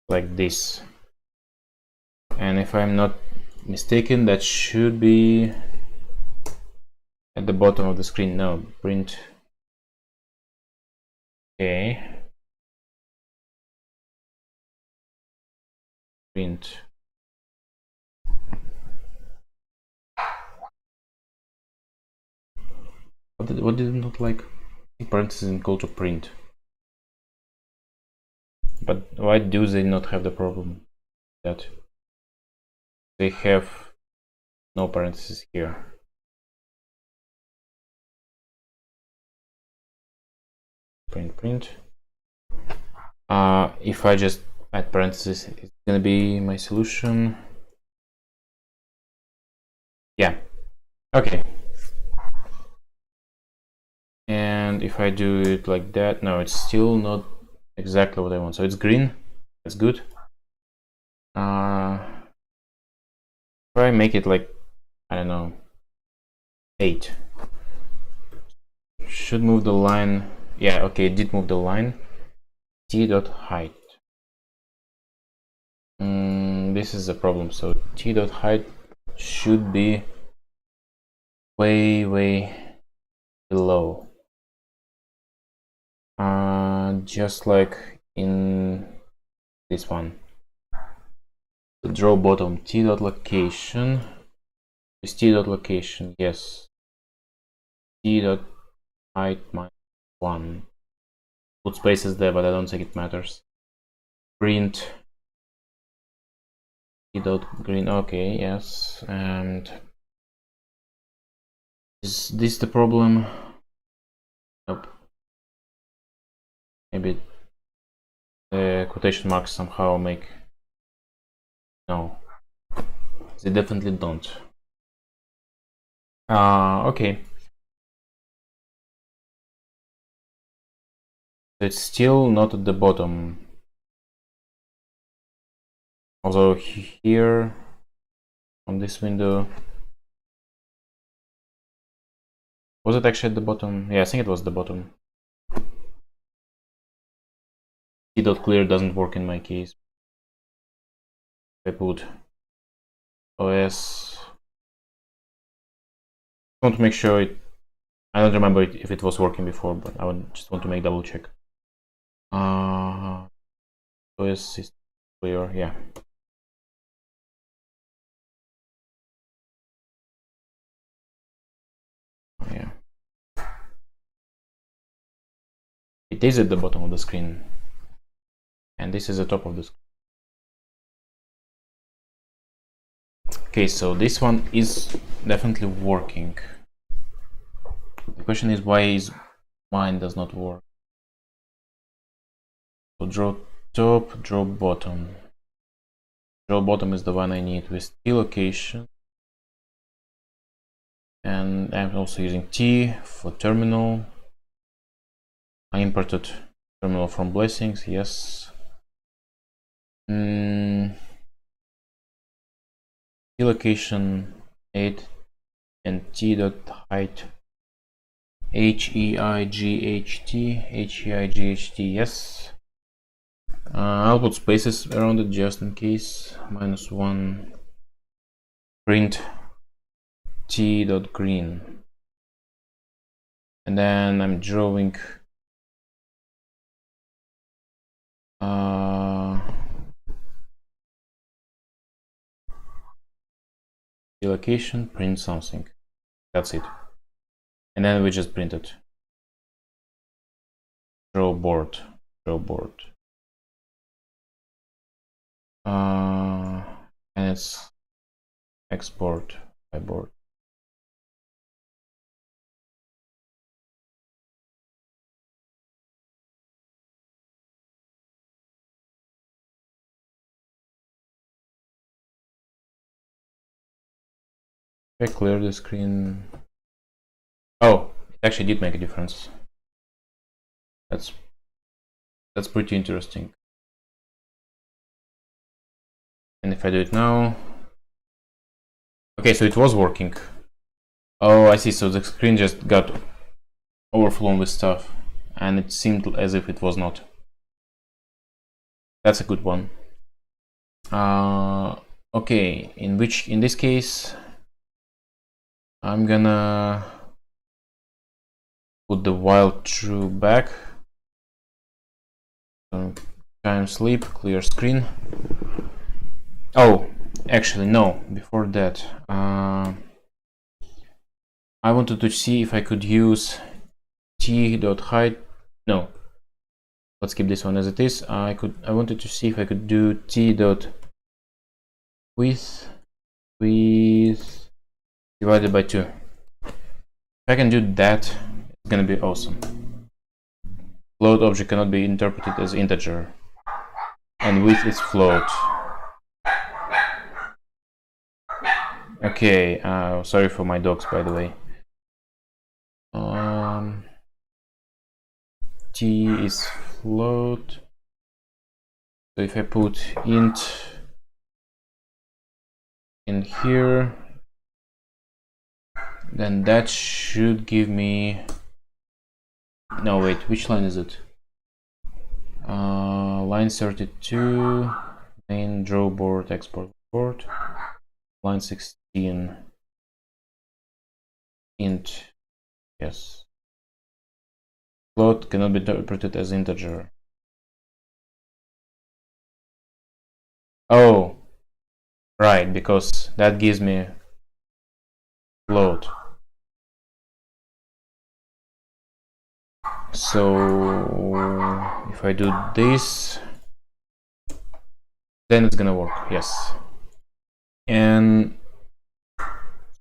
like this, and if I'm not mistaken, that should be at the bottom of the screen. No, print. Okay, print. What did it not like? Parentheses equal to print. But why do they not have the problem that they have no parentheses here? Print. If I just add parentheses, it's gonna be my solution. Yeah. Okay. And if I do it like that, no, it's still not exactly what I want. So it's green. That's good. If I make it like, I don't know, 8, should move the line. Yeah, okay, it did move the line. T.height. This is the problem. So T.height should be way below. Just like in this one. The draw bottom T.location is T.location, yes. t dot height minus 1. Put spaces there, but I don't think it matters. Print t dot green. Okay, yes. And is this the problem? Nope. Maybe the quotation marks somehow make. No, they definitely don't. Okay. It's still not at the bottom. Although here on this window, was it actually at the bottom? Yeah, I think it was the bottom. T.clear doesn't work in my case. I put OS. I want to make sure it. I don't remember if it was working before, but I would just want to make double check. OS is clear, yeah. Yeah. It is at the bottom of the screen, and this is the top of the screen. Okay, so this one is definitely working. The question is why mine does not work. So draw top, draw bottom. Draw bottom is the one I need with T location. And I'm also using T for terminal. I imported terminal from blessings, yes. T location 8 and T dot height height, yes. I'll put spaces around it just in case. -1 print t dot green, and then I'm drawing the location, print something. That's it. And then we just print it. Draw board. And it's export by board. If I clear the screen. Oh, it actually did make a difference. That's pretty interesting. And if I do it now, okay, so it was working. Oh, I see. So the screen just got overflown with stuff, and it seemed as if it was not. That's a good one. Okay, in this case, I'm gonna put the while true back. Time sleep, clear screen. Oh, actually no. Before that, I wanted to see if I could use t.height. No, let's keep this one as it is. I wanted to see if I could do t.width divided by 2. If I can do that, it's gonna be awesome. Float object cannot be interpreted as integer, and width is float. Okay, sorry for my dogs, by the way. T is float. So if I put int in here, then that should give me. No, wait, which line is it? Line 32, main draw board, export board. Line 16, int, yes. Float cannot be interpreted as integer. Oh, right, because that gives me float. So if I do this, then it's gonna work, yes. And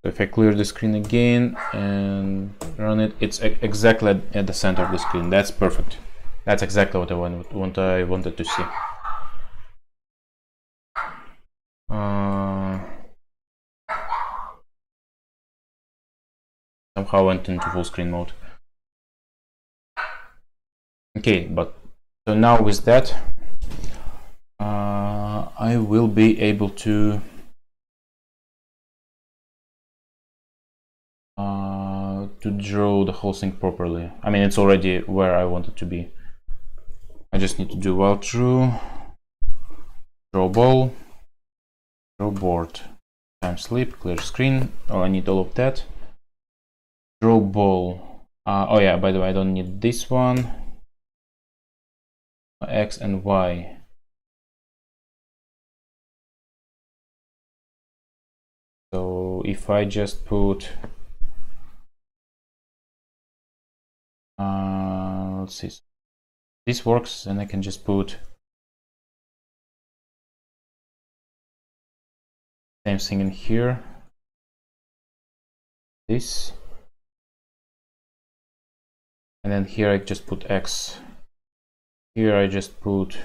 if I clear the screen again and run it, it's exactly at the center of the screen. That's perfect. That's exactly what I wanted to see. Somehow went into full screen mode. Okay, but so now with that, I will be able to draw the whole thing properly. I mean, it's already where I want it to be. I just need to do while true, draw ball, draw board, time sleep, clear screen. Oh, I need all of that. Draw ball. Oh yeah, by the way, I don't need this one. X and Y. So if I just put let's see, this works, and I can just put same thing in here, this, and then here I just put X, here I just put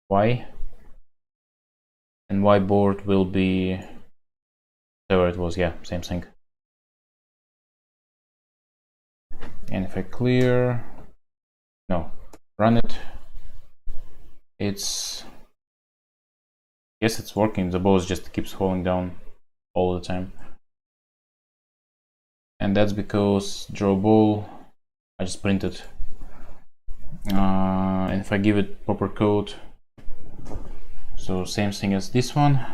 Y, and Y board will be whatever it was, yeah, same thing. And if I clear, no, run it, yes, it's working. The ball just keeps falling down all the time, and that's because draw ball I just printed, and if I give it proper code, so same thing as this one,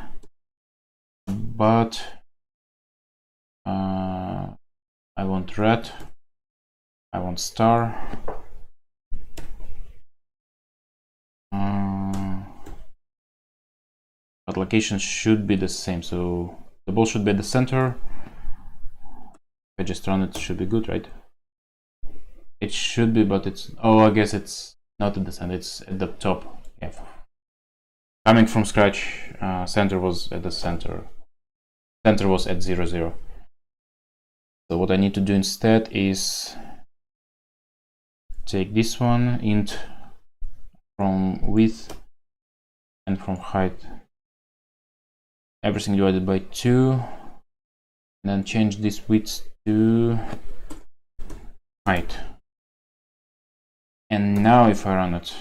but I want red, I want star, but location should be the same, so the ball should be at the center. If I just run it, should be good, right? It should be, but it's, oh, I guess it's not at the center, it's at the top. Yeah. Coming from scratch, center was at the center. Center was at 0, 0. So what I need to do instead is take this one, int from width and from height, everything divided by 2, and then change this width to height. And now if I run it,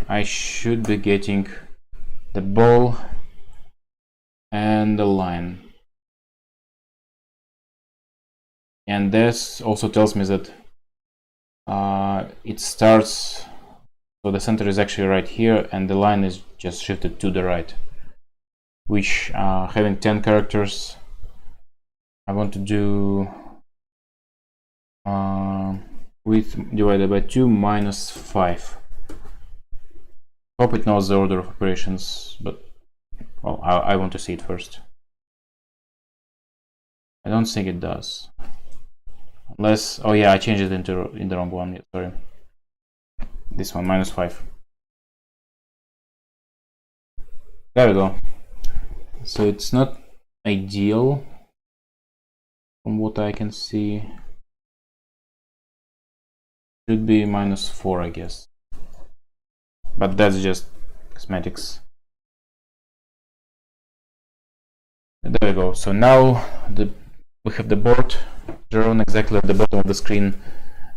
I should be getting the ball and the line. And this also tells me that it starts, so the center is actually right here and the line is just shifted to the right, which having 10 characters, I want to do width divided by 2 minus 5. Hope it knows the order of operations, but well, I want to see it first. I don't think it does. Unless, oh yeah, I changed it in the wrong one. Sorry. This one, minus 5. There we go. So it's not ideal from what I can see. Should be minus 4, I guess. But that's just cosmetics. There we go. So now we have the board drawn exactly at the bottom of the screen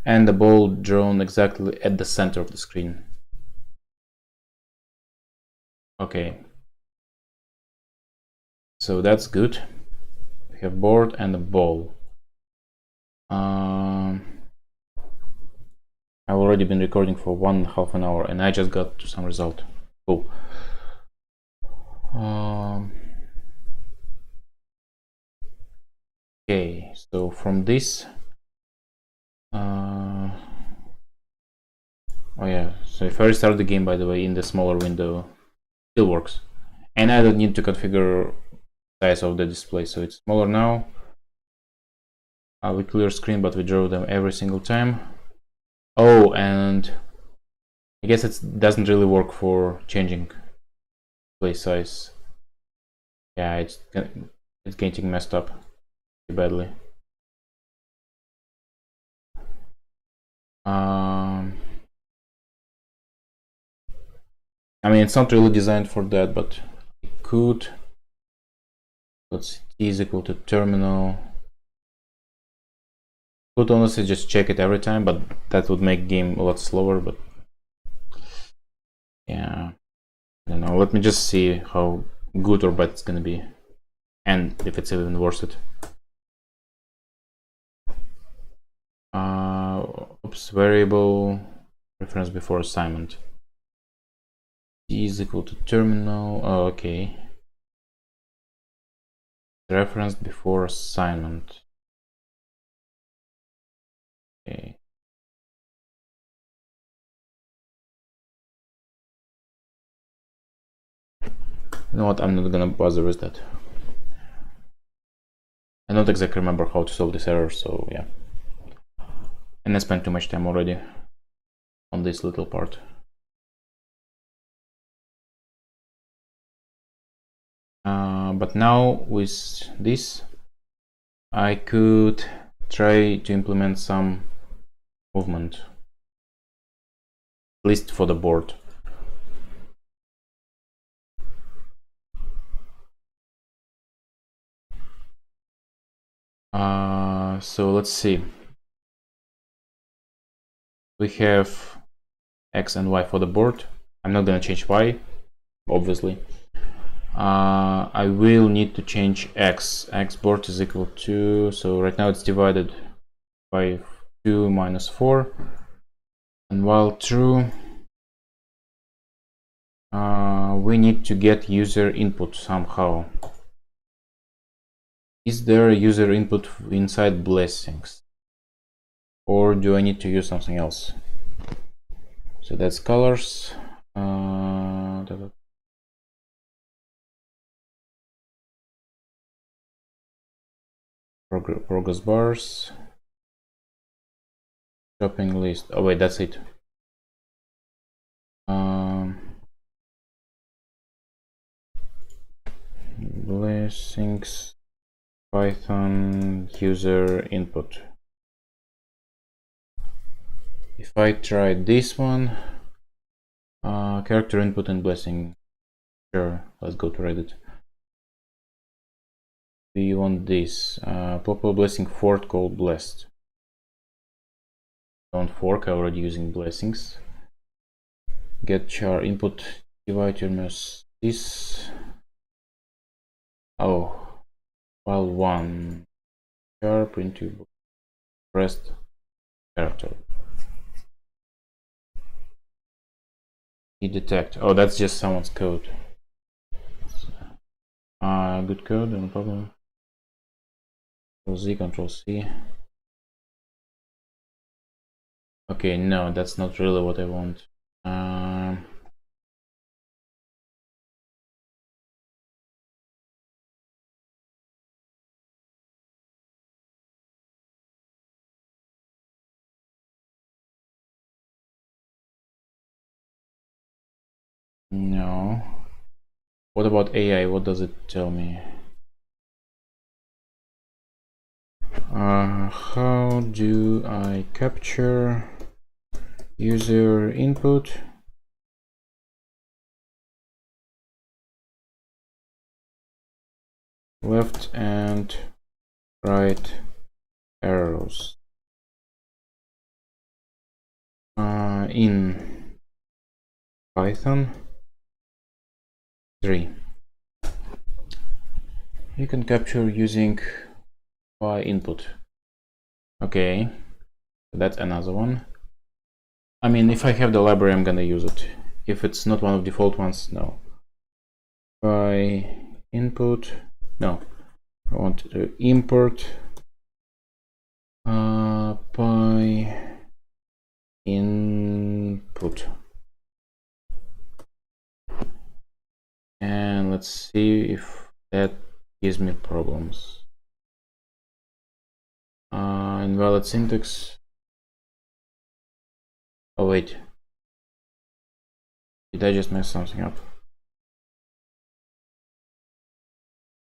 and the ball drawn exactly at the center of the screen. Okay. So that's good. We have board and a ball. I've already been recording for 1.5 an hour and I just got to some result. Cool. Okay, so from this, oh yeah, so if I restart the game, by the way, in the smaller window, it still works. And I don't need to configure size of the display, so it's smaller now. We clear screen, but we draw them every single time. Oh, and I guess it doesn't really work for changing display size. Yeah, it's getting messed up badly. I mean, it's not really designed for that, but it could. Let's see, t is equal to terminal. Could honestly just check it every time, but that would make game a lot slower. But yeah, I don't know. Let me just see how good or bad it's gonna be, and if it's even worth it. Oops, variable reference before assignment. T is equal to terminal. Oh, okay. Reference before assignment. Okay. You know what? I'm not gonna bother with that. I don't exactly remember how to solve this error, so yeah. And I spent too much time already on this little part. But now with this, I could try to implement some movement, at least for the board. So let's see. We have X and Y for the board. I'm not gonna change Y, obviously. I will need to change X. X board is equal to, so right now it's divided by 2 minus 4. And while true, we need to get user input somehow. Is there a user input inside blessings? Or do I need to use something else? So that's colors. Progress bars. Shopping list. Oh wait, that's it. Blessings Python user input. If I try this one, character input and blessing. Sure, let's go to Reddit. We want this. Popular blessing fort called blessed. Don't fork, I'm already using blessings. Get char input divide terminus this. Oh, file 1 char print pressed character. Detect. Oh, that's just someone's code. Good code, no problem. Control Z, Control C. Okay, no, that's not really what I want. No. What about AI? What does it tell me? How do I capture user input? Left and right arrows. In Python 3. You can capture using by input. Okay, that's another one. I mean, if I have the library, I'm gonna use it. If it's not one of the default ones, no. By input, no. I want to import by input. And let's see if that gives me problems. Invalid syntax. Oh wait, did I just mess something up?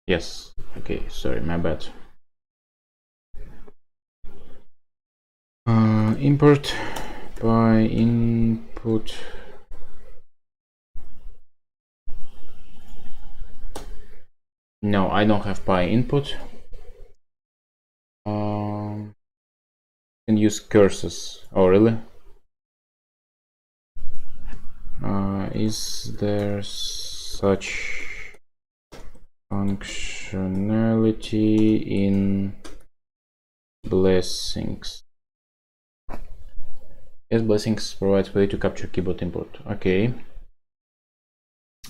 Yes, okay, sorry, my bad. Import by input. No, I don't have Py input. Can use curses. Oh, really? Is there such functionality in blessings? Yes, blessings provides way to capture keyboard input. Okay.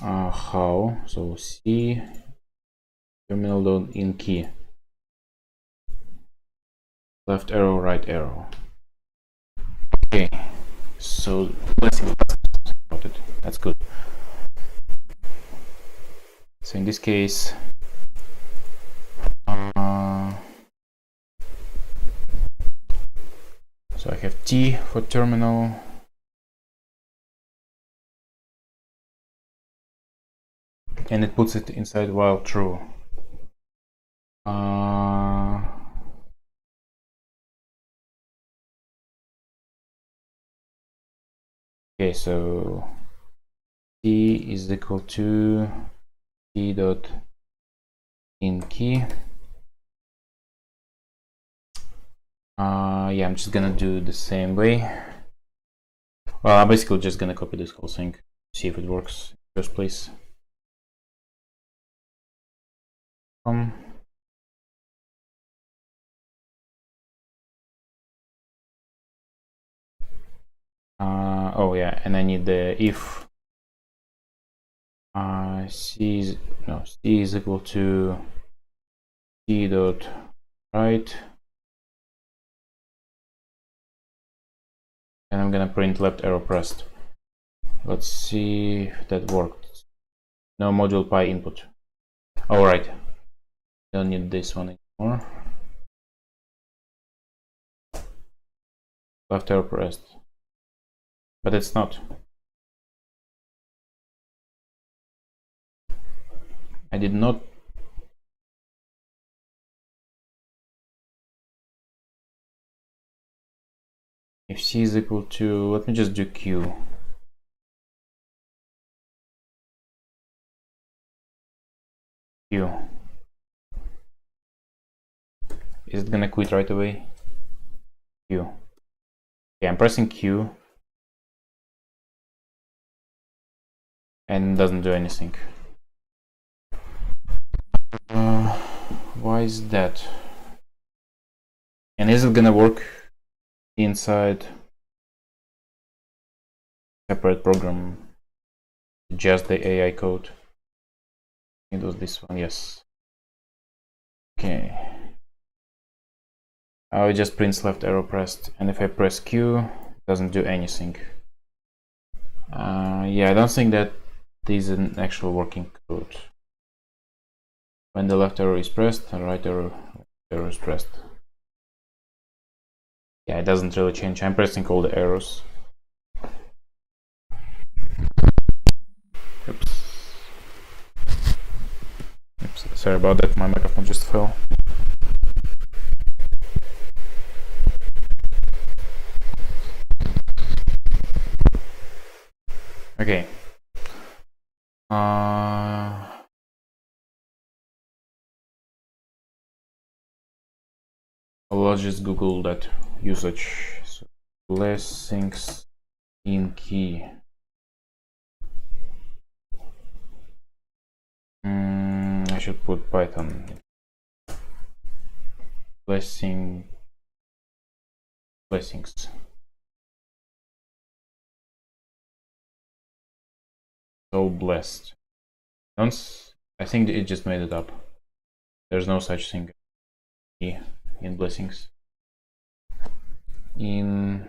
How? So C terminal load in key. Left arrow, right arrow. Okay. So blessings about it. That's good. So in this case, so I have T for terminal. And it puts it inside while true. Okay, so T is equal to T dot in key. Yeah, I'm just gonna do the same way. Well, I'm basically just gonna copy this whole thing, see if it works in the first place. Oh yeah, and I need the if C is equal to T dot right, and I'm gonna print left arrow pressed. Let's see if that worked. No module Py input. All right, don't need this one anymore. Left arrow pressed, but it's not. I did not. If C is equal to, let me just do Q. Q. Is it gonna quit right away? Q. Okay, I'm pressing Q. And it doesn't do anything. Why is that? And is it gonna work inside separate program? Just the AI code? It was this one, yes. Okay. Oh, it just prints left arrow pressed, and if I press Q, it doesn't do anything. Yeah, I don't think that this is an actual working code. When the left arrow is pressed, the right arrow is pressed. Yeah, it doesn't really change. I'm pressing all the arrows. Oops. Oops. Sorry about that, my microphone just fell. Okay. I'll just Google that usage. So, blessings in key. I should put Python. Blessings. So blessed. I think it just made it up. There's no such thing in blessings. Yeah.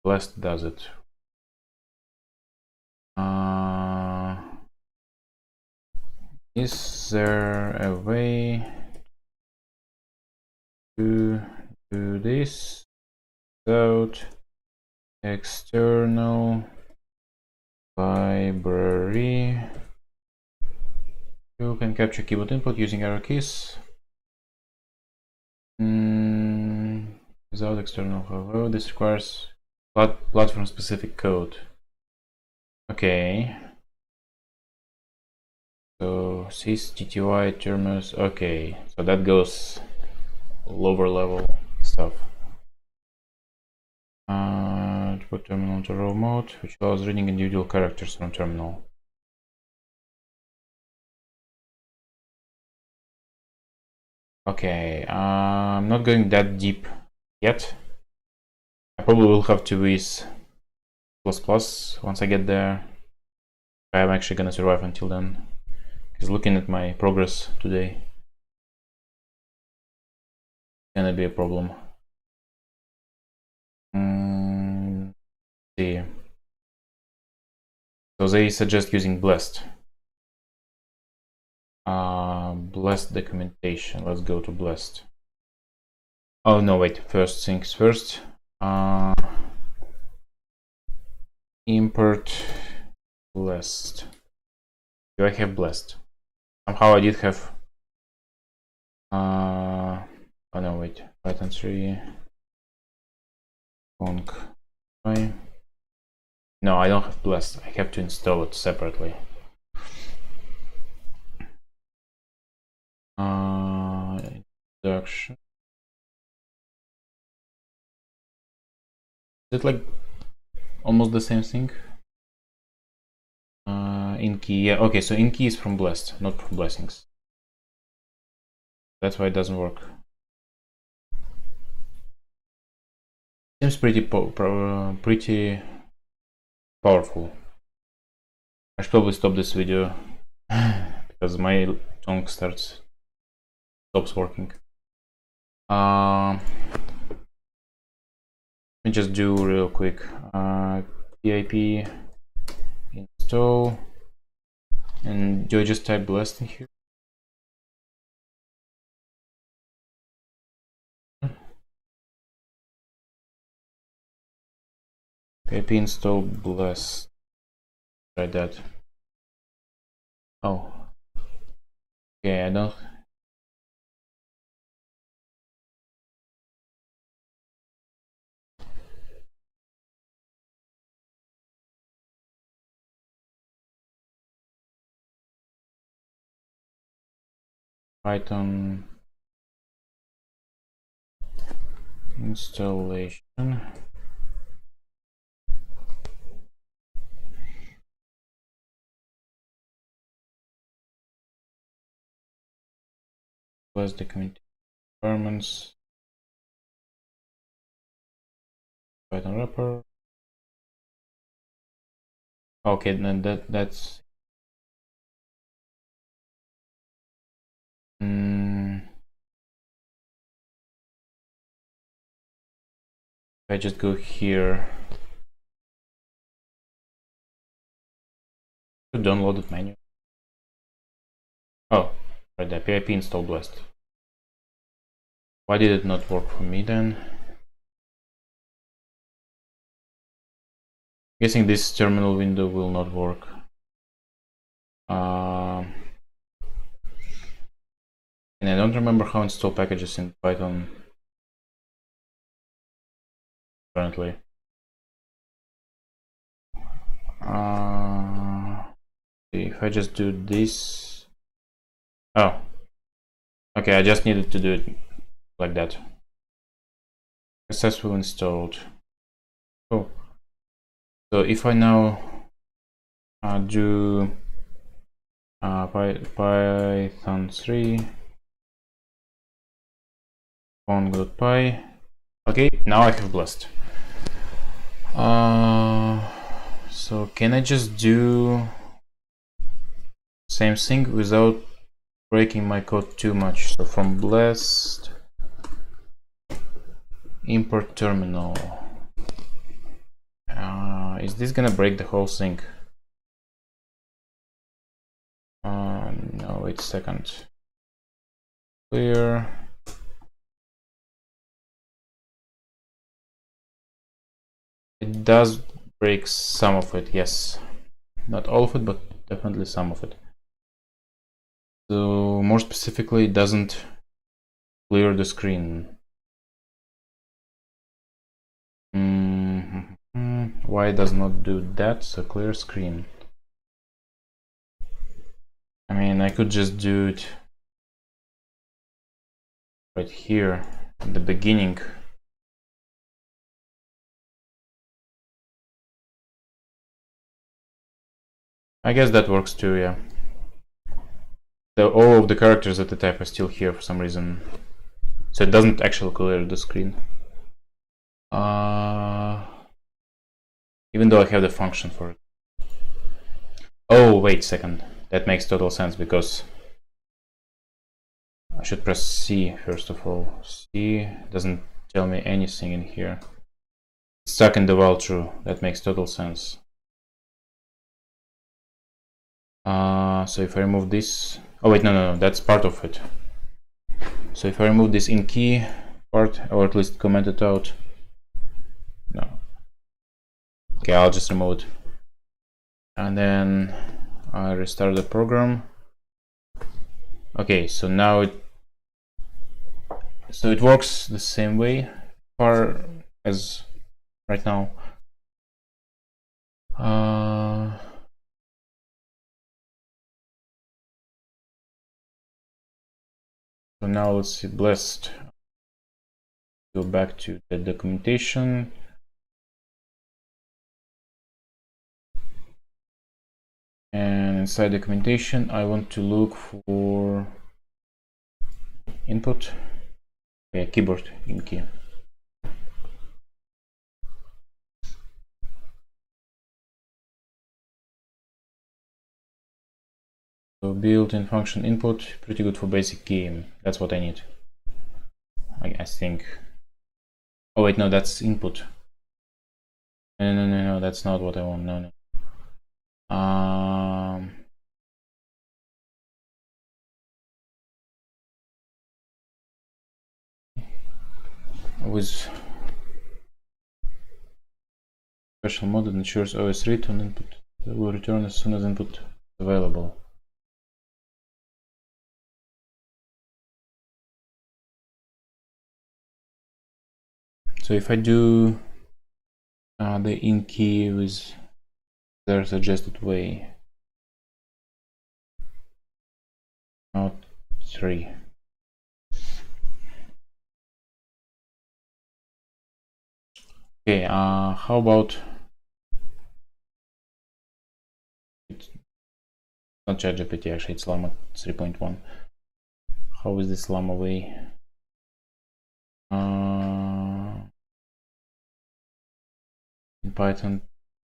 Blast does it. Is there a way to do this without external library? You can capture keyboard input using arrow keys. Without external, however, this requires platform-specific code. Okay. So sys tty terminus. Okay, so that goes lower level stuff. To put terminal into raw mode, which allows reading individual characters from terminal. Okay, I'm not going that deep yet. I probably will have to use once I get there. I'm actually gonna survive until then. Because looking at my progress today, it's gonna be a problem. See. So they suggest using blast. Blast documentation. Let's go to blast. Oh no, wait. First things first. Import blast. Do I have blast? Somehow I did have. Oh no, wait. Python 3. Pong. No, I don't have blast. I have to install it separately. Introduction. Is it like almost the same thing? In key, yeah. Okay, so in key is from blast, not from blessings. That's why it doesn't work. Seems pretty powerful. I should probably stop this video because my tongue stops working. Let me just do real quick. pip install, and do I just type blast in here? Pip install blast. Try that. Oh, okay. I don't. Python installation. Plus document requirements. Python wrapper. Okay, then that's. If I just go here to download it menu. Oh, right there, pip install blast. Why did it not work for me then? Guessing this terminal window will not work. And I don't remember how to install packages in Python currently. If I just do this. Oh, okay, I just needed to do it like that. Successfully installed. Cool. So if I now do Python 3 Pong.py. Okay, now I have blast. So can I just do same thing without breaking my code too much? So from blast import terminal. Is this gonna break the whole thing? No, wait a second. Clear. It does break some of it, yes. Not all of it, but definitely some of it. So more specifically, it doesn't clear the screen. Why it does not do that? So clear screen. I mean, I could just do it right here in the beginning. I guess that works too, yeah. All of the characters that I type are still here for some reason. So it doesn't actually clear the screen. Even though I have the function for it. Oh, wait a second. That makes total sense because I should press C first of all. C doesn't tell me anything in here. It's stuck in the while true. That makes total sense. So if I remove this, oh wait, no, that's part of it. So if I remove this in key part, or at least comment it out. No. Okay, I'll just remove it. And then I restart the program. Okay, so now it works the same way far as right now. So now let's see, blessed. Go back to the documentation. And inside documentation, I want to look for input. Yeah, keyboard in key. So built-in function input, pretty good for basic game. That's what I need. I think. Oh wait, no, that's input. No, that's not what I want. No. With special mode that ensures OS read on input will return as soon as input is available. So if I do the in key with their suggested way, not 3. Okay, how about it's not ChatGPT, actually it's Llama 3.1. How is this Llama way? In Python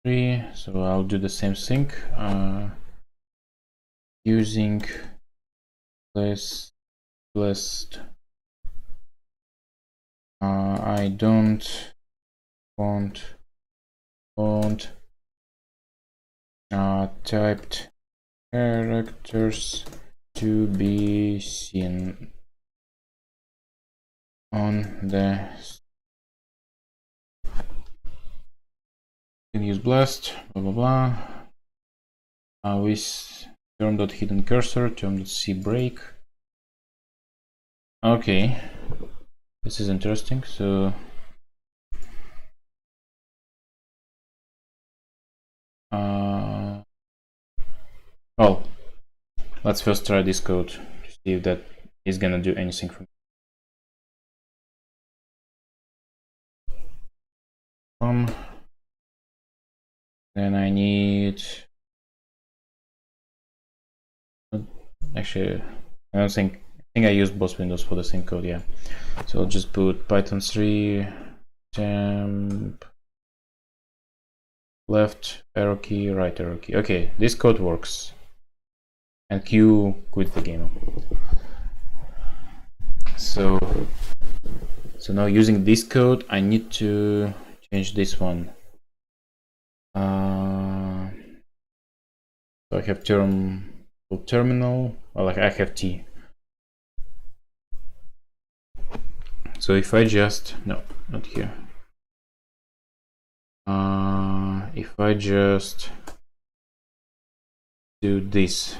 3, so I'll do the same thing using blessed. I don't want typed characters to be seen on the can use blast blah blah blah with term.hidden cursor, term.c break. Okay, this is interesting. So well, let's first try this code to see if that is gonna do anything for me. Then I need, actually I think I used both windows for the same code, yeah. So I'll just put Python 3 temp left arrow key, right arrow key. Okay, this code works. And Q quit the game. So now using this code, I need to change this one. So I have terminal. Well, like I have T. So if I just no, not here. If I just do this,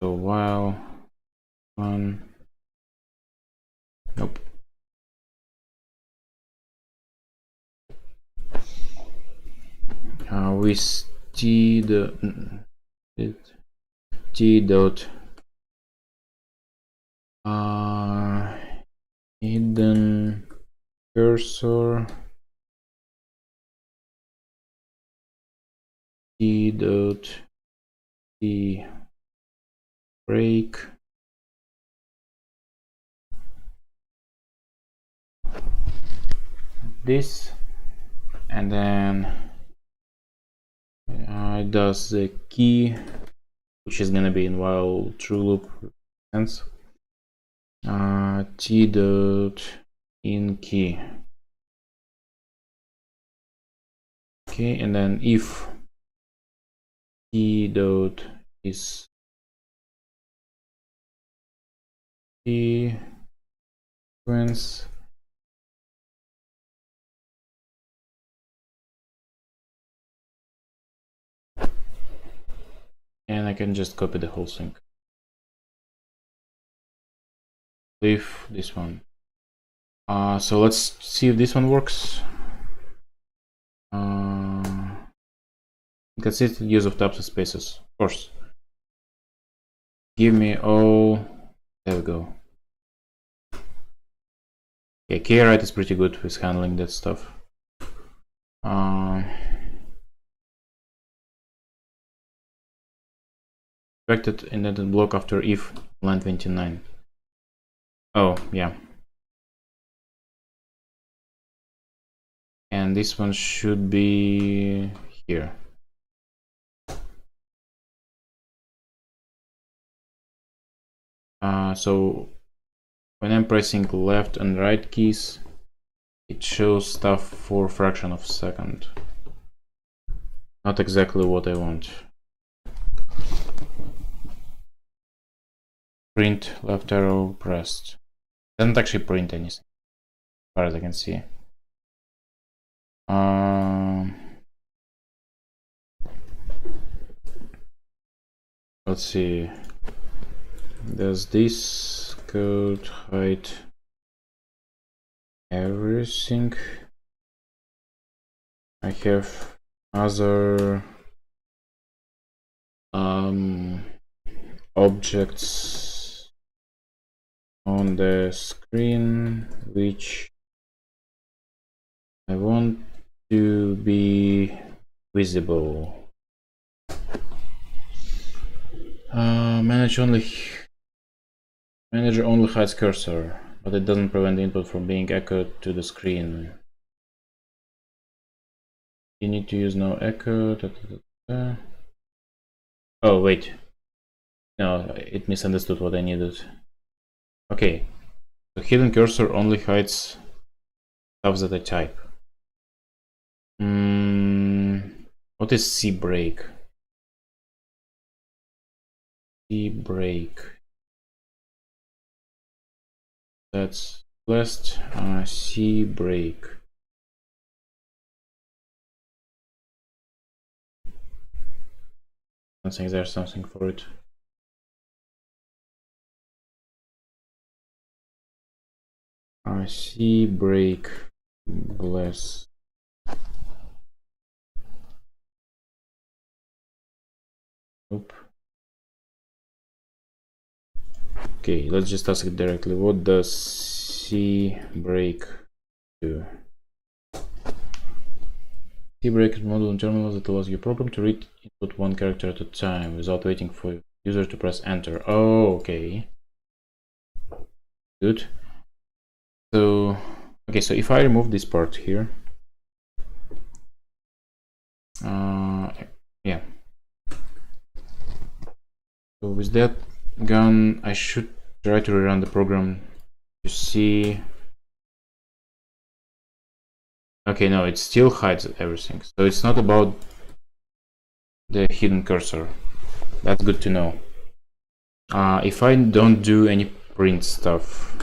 so while one, nope. With T dot hidden cursor T dot T break this, and then it does the key, which is gonna be in while true loop sense. T dot in key. Okay, and then if T dot is sequence, and I can just copy the whole thing. Leave this one. So let's see if this one works. Consistent use of tabs and spaces, of course. Give me all. There we go. Yeah, kwrite is pretty good with handling that stuff. Expected indented block after if line 29. Oh, yeah. And this one should be here. So when I'm pressing left and right keys, it shows stuff for a fraction of a second. Not exactly what I want. Print left arrow pressed. Doesn't actually print anything, as far as I can see. Let's see. Does this code hide everything? I have other objects on the screen which I want to be visible. Manager only hides cursor, but it doesn't prevent input from being echoed to the screen. You need to use no echo. Oh wait, no, it misunderstood what I needed. Okay, so hidden cursor only hides stuff that I type. What is C break? C break. That's last C break. I think there's something for it. C break bless. Nope. Okay, let's just ask it directly. What does C break do? C break is a module in terminal that allows your program to read input one character at a time without waiting for user to press enter. Oh, okay. Good. So, okay, so if I remove this part here, yeah. So with that gone, I should try to rerun the program to see Okay, no, it still hides everything. So it's not about the hidden cursor. That's good to know. If I don't do any print stuff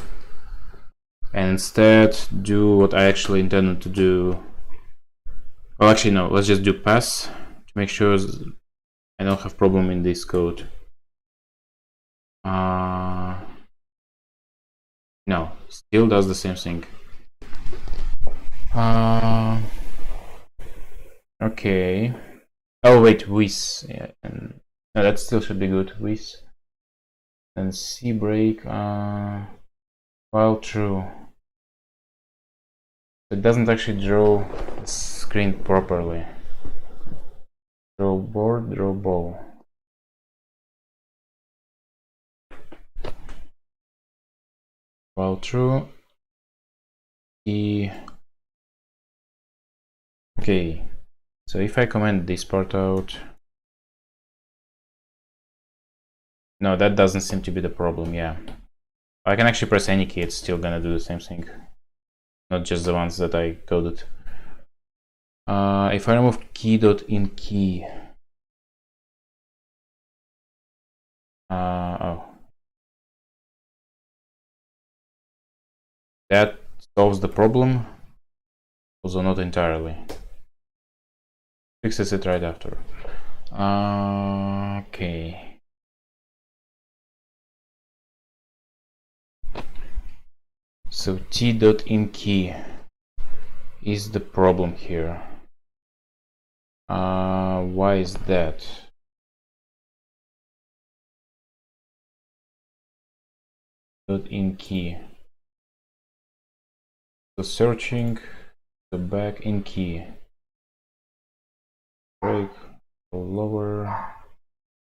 and instead do what I actually intended to do. Well, actually, no, let's just do pass to make sure I don't have problem in this code. No, still does the same thing. Okay. Oh wait, with. Yeah, no, that still should be good. With and C break. Well, true. It doesn't actually draw the screen properly. Draw board, draw ball. Well, true. Okay. So if I comment this part out. No, that doesn't seem to be the problem, yeah. I can actually press any key, it's still gonna do the same thing. Not just the ones that I coded. If I remove key.inKey. Oh. That solves the problem, although not entirely. Fixes it right after. Okay. So t.inKey is the problem here. Why is that? .inKey. So searching the back in key. Break, go lower.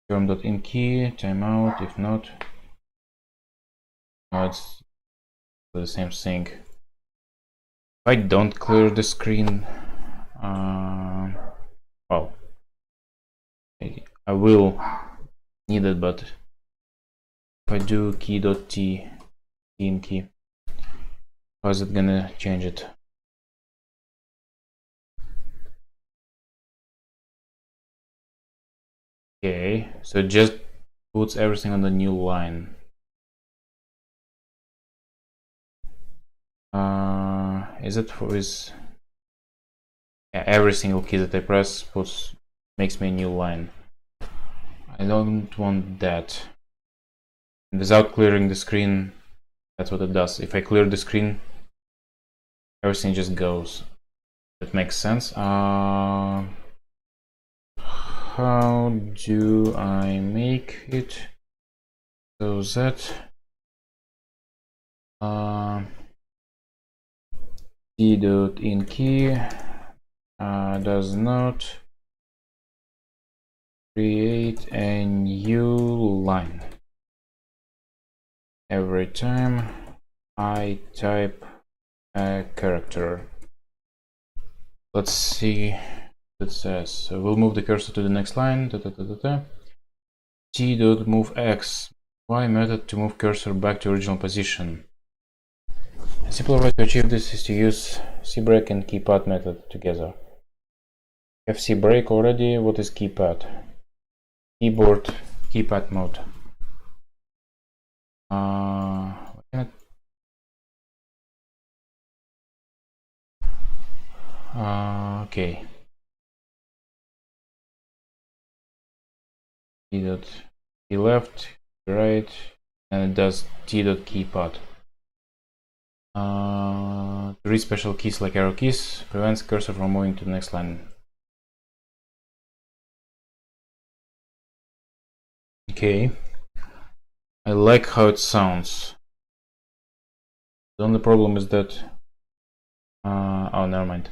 Term.inKey, timeout. If not, no, it's the same thing. If I don't clear the screen, well, I will need it, but if I do key.t in key, how is it gonna change it? Okay, so it just puts everything on the new line. Is it for this? Yeah, every single key that I press makes me a new line. I don't want that. Without clearing the screen, that's what it does. If I clear the screen, everything just goes. That makes sense. How do I make it so that t.inKey does not create a new line every time I type a character. Let's see what it says. So we'll move the cursor to the next line. T.moveX. Y method to move cursor back to original position. A simple way to achieve this is to use cbreak and keypad method together. Have cbreak already. What is keypad? Keyboard keypad mode. Okay. T left, right, and it does t.keypad. To read special keys like arrow keys prevents cursor from moving to the next line. Okay. I like how it sounds. The only problem is that oh, never mind.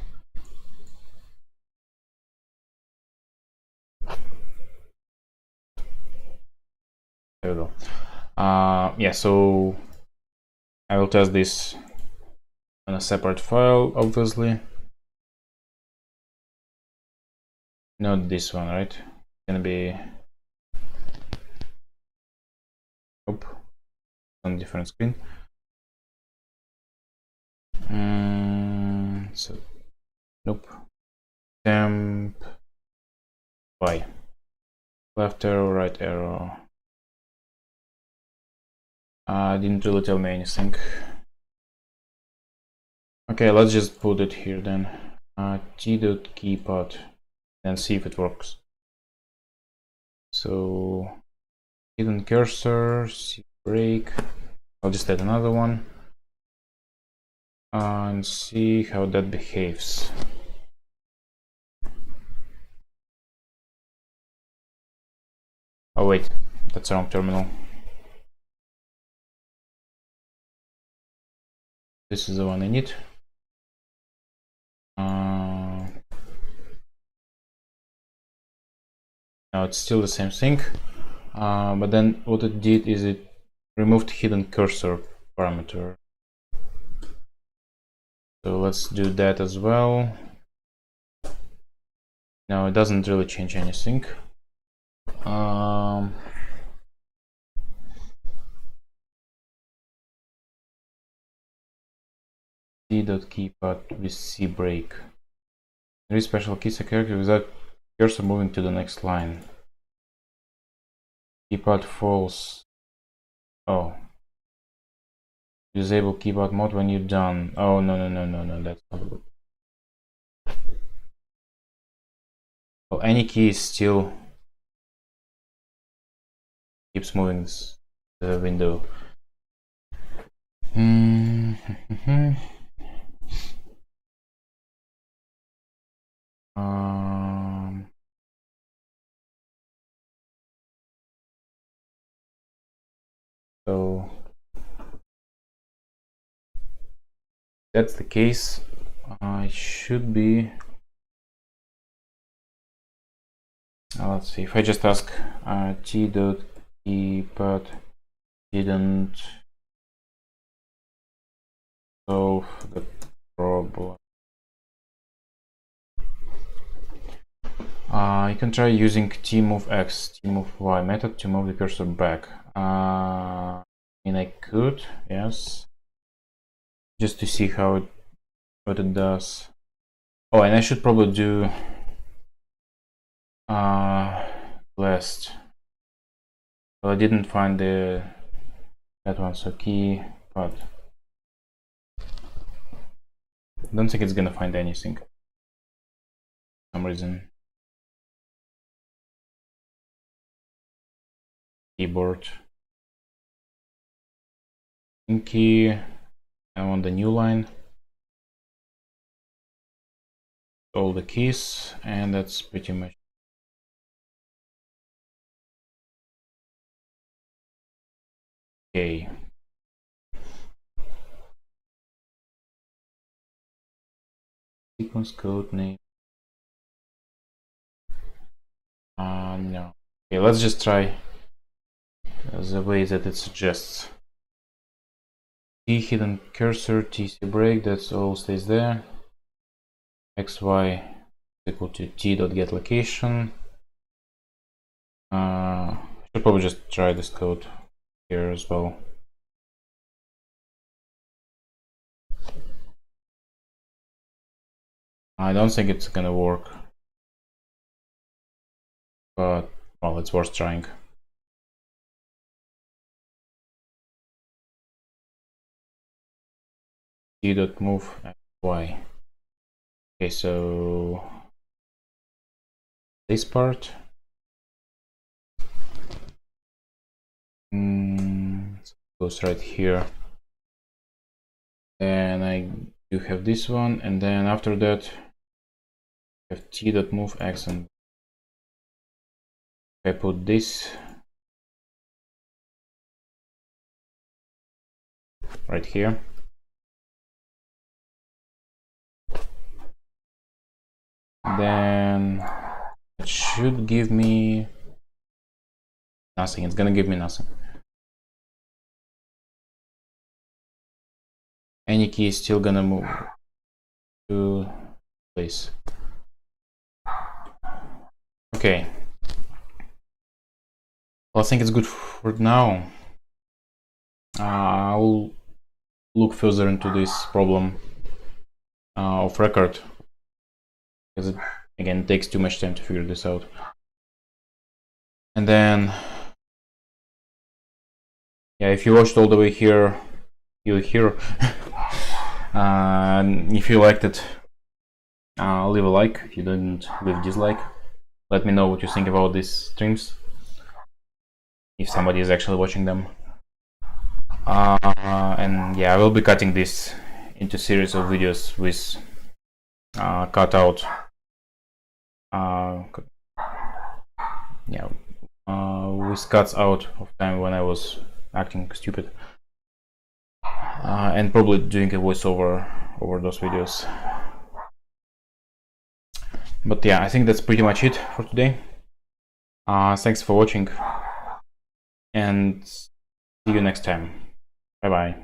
There we go. Yeah, so I will test this on a separate file, obviously. Not this one, right? It's gonna be on a different screen. So Nope. Temp Y. Left arrow, right arrow. Didn't really tell me anything. Okay, let's just put it here then. T.keypad and see if it works. So hidden cursor, C break. I'll just add another one and see how that behaves. Oh wait, that's the wrong terminal. This is the one I need. Now it's still the same thing, but then what it did is it removed hidden cursor parameter. So let's do that as well. No, it doesn't really change anything. C.keypad with C break. There is special keys a character without cursor moving to the next line. Keypad false. Oh. Disable keypad mode when you're done. Oh, no, that's not good. Well, any key still keeps moving the window. So that's the case. It should be. Let's see. If I just ask T.keypad didn't solve the problem. You can try using tMoveX, tMoveY method to move the cursor back. I mean, I could, yes, just to see what it does. Oh, and I should probably do last. Well, I didn't find that one, so keypad. I don't think it's gonna find anything for some reason. Keyboard. Key. I'm on the new line. All the keys, and that's pretty much. Okay. Sequence code name. No. Okay, let's just try the way that it suggests. T hidden cursor, TC break, that's all stays there. XY is equal to T.getLocation. I should probably just try this code here as well. I don't think it's gonna work, but well, it's worth trying. T.move Y. Okay, so this part goes right here, and I do have this one, and then after that I have T.move X, and I put this right here. Then it should give me nothing. It's gonna give me nothing. Any key is still gonna move to place. Okay. Well, I think it's good for now. I'll look further into this problem of record because it, again, it takes too much time to figure this out. And then, yeah, if you watched all the way here, you're here. If you liked it, leave a like. If you didn't, leave a dislike. Let me know what you think about these streams, if somebody is actually watching them. And yeah, I will be cutting this into series of videos with cut out with cuts out of time when I was acting stupid, and probably doing a voiceover over those videos. But yeah, I think that's pretty much it for today. Thanks for watching, and see you next time. Bye bye.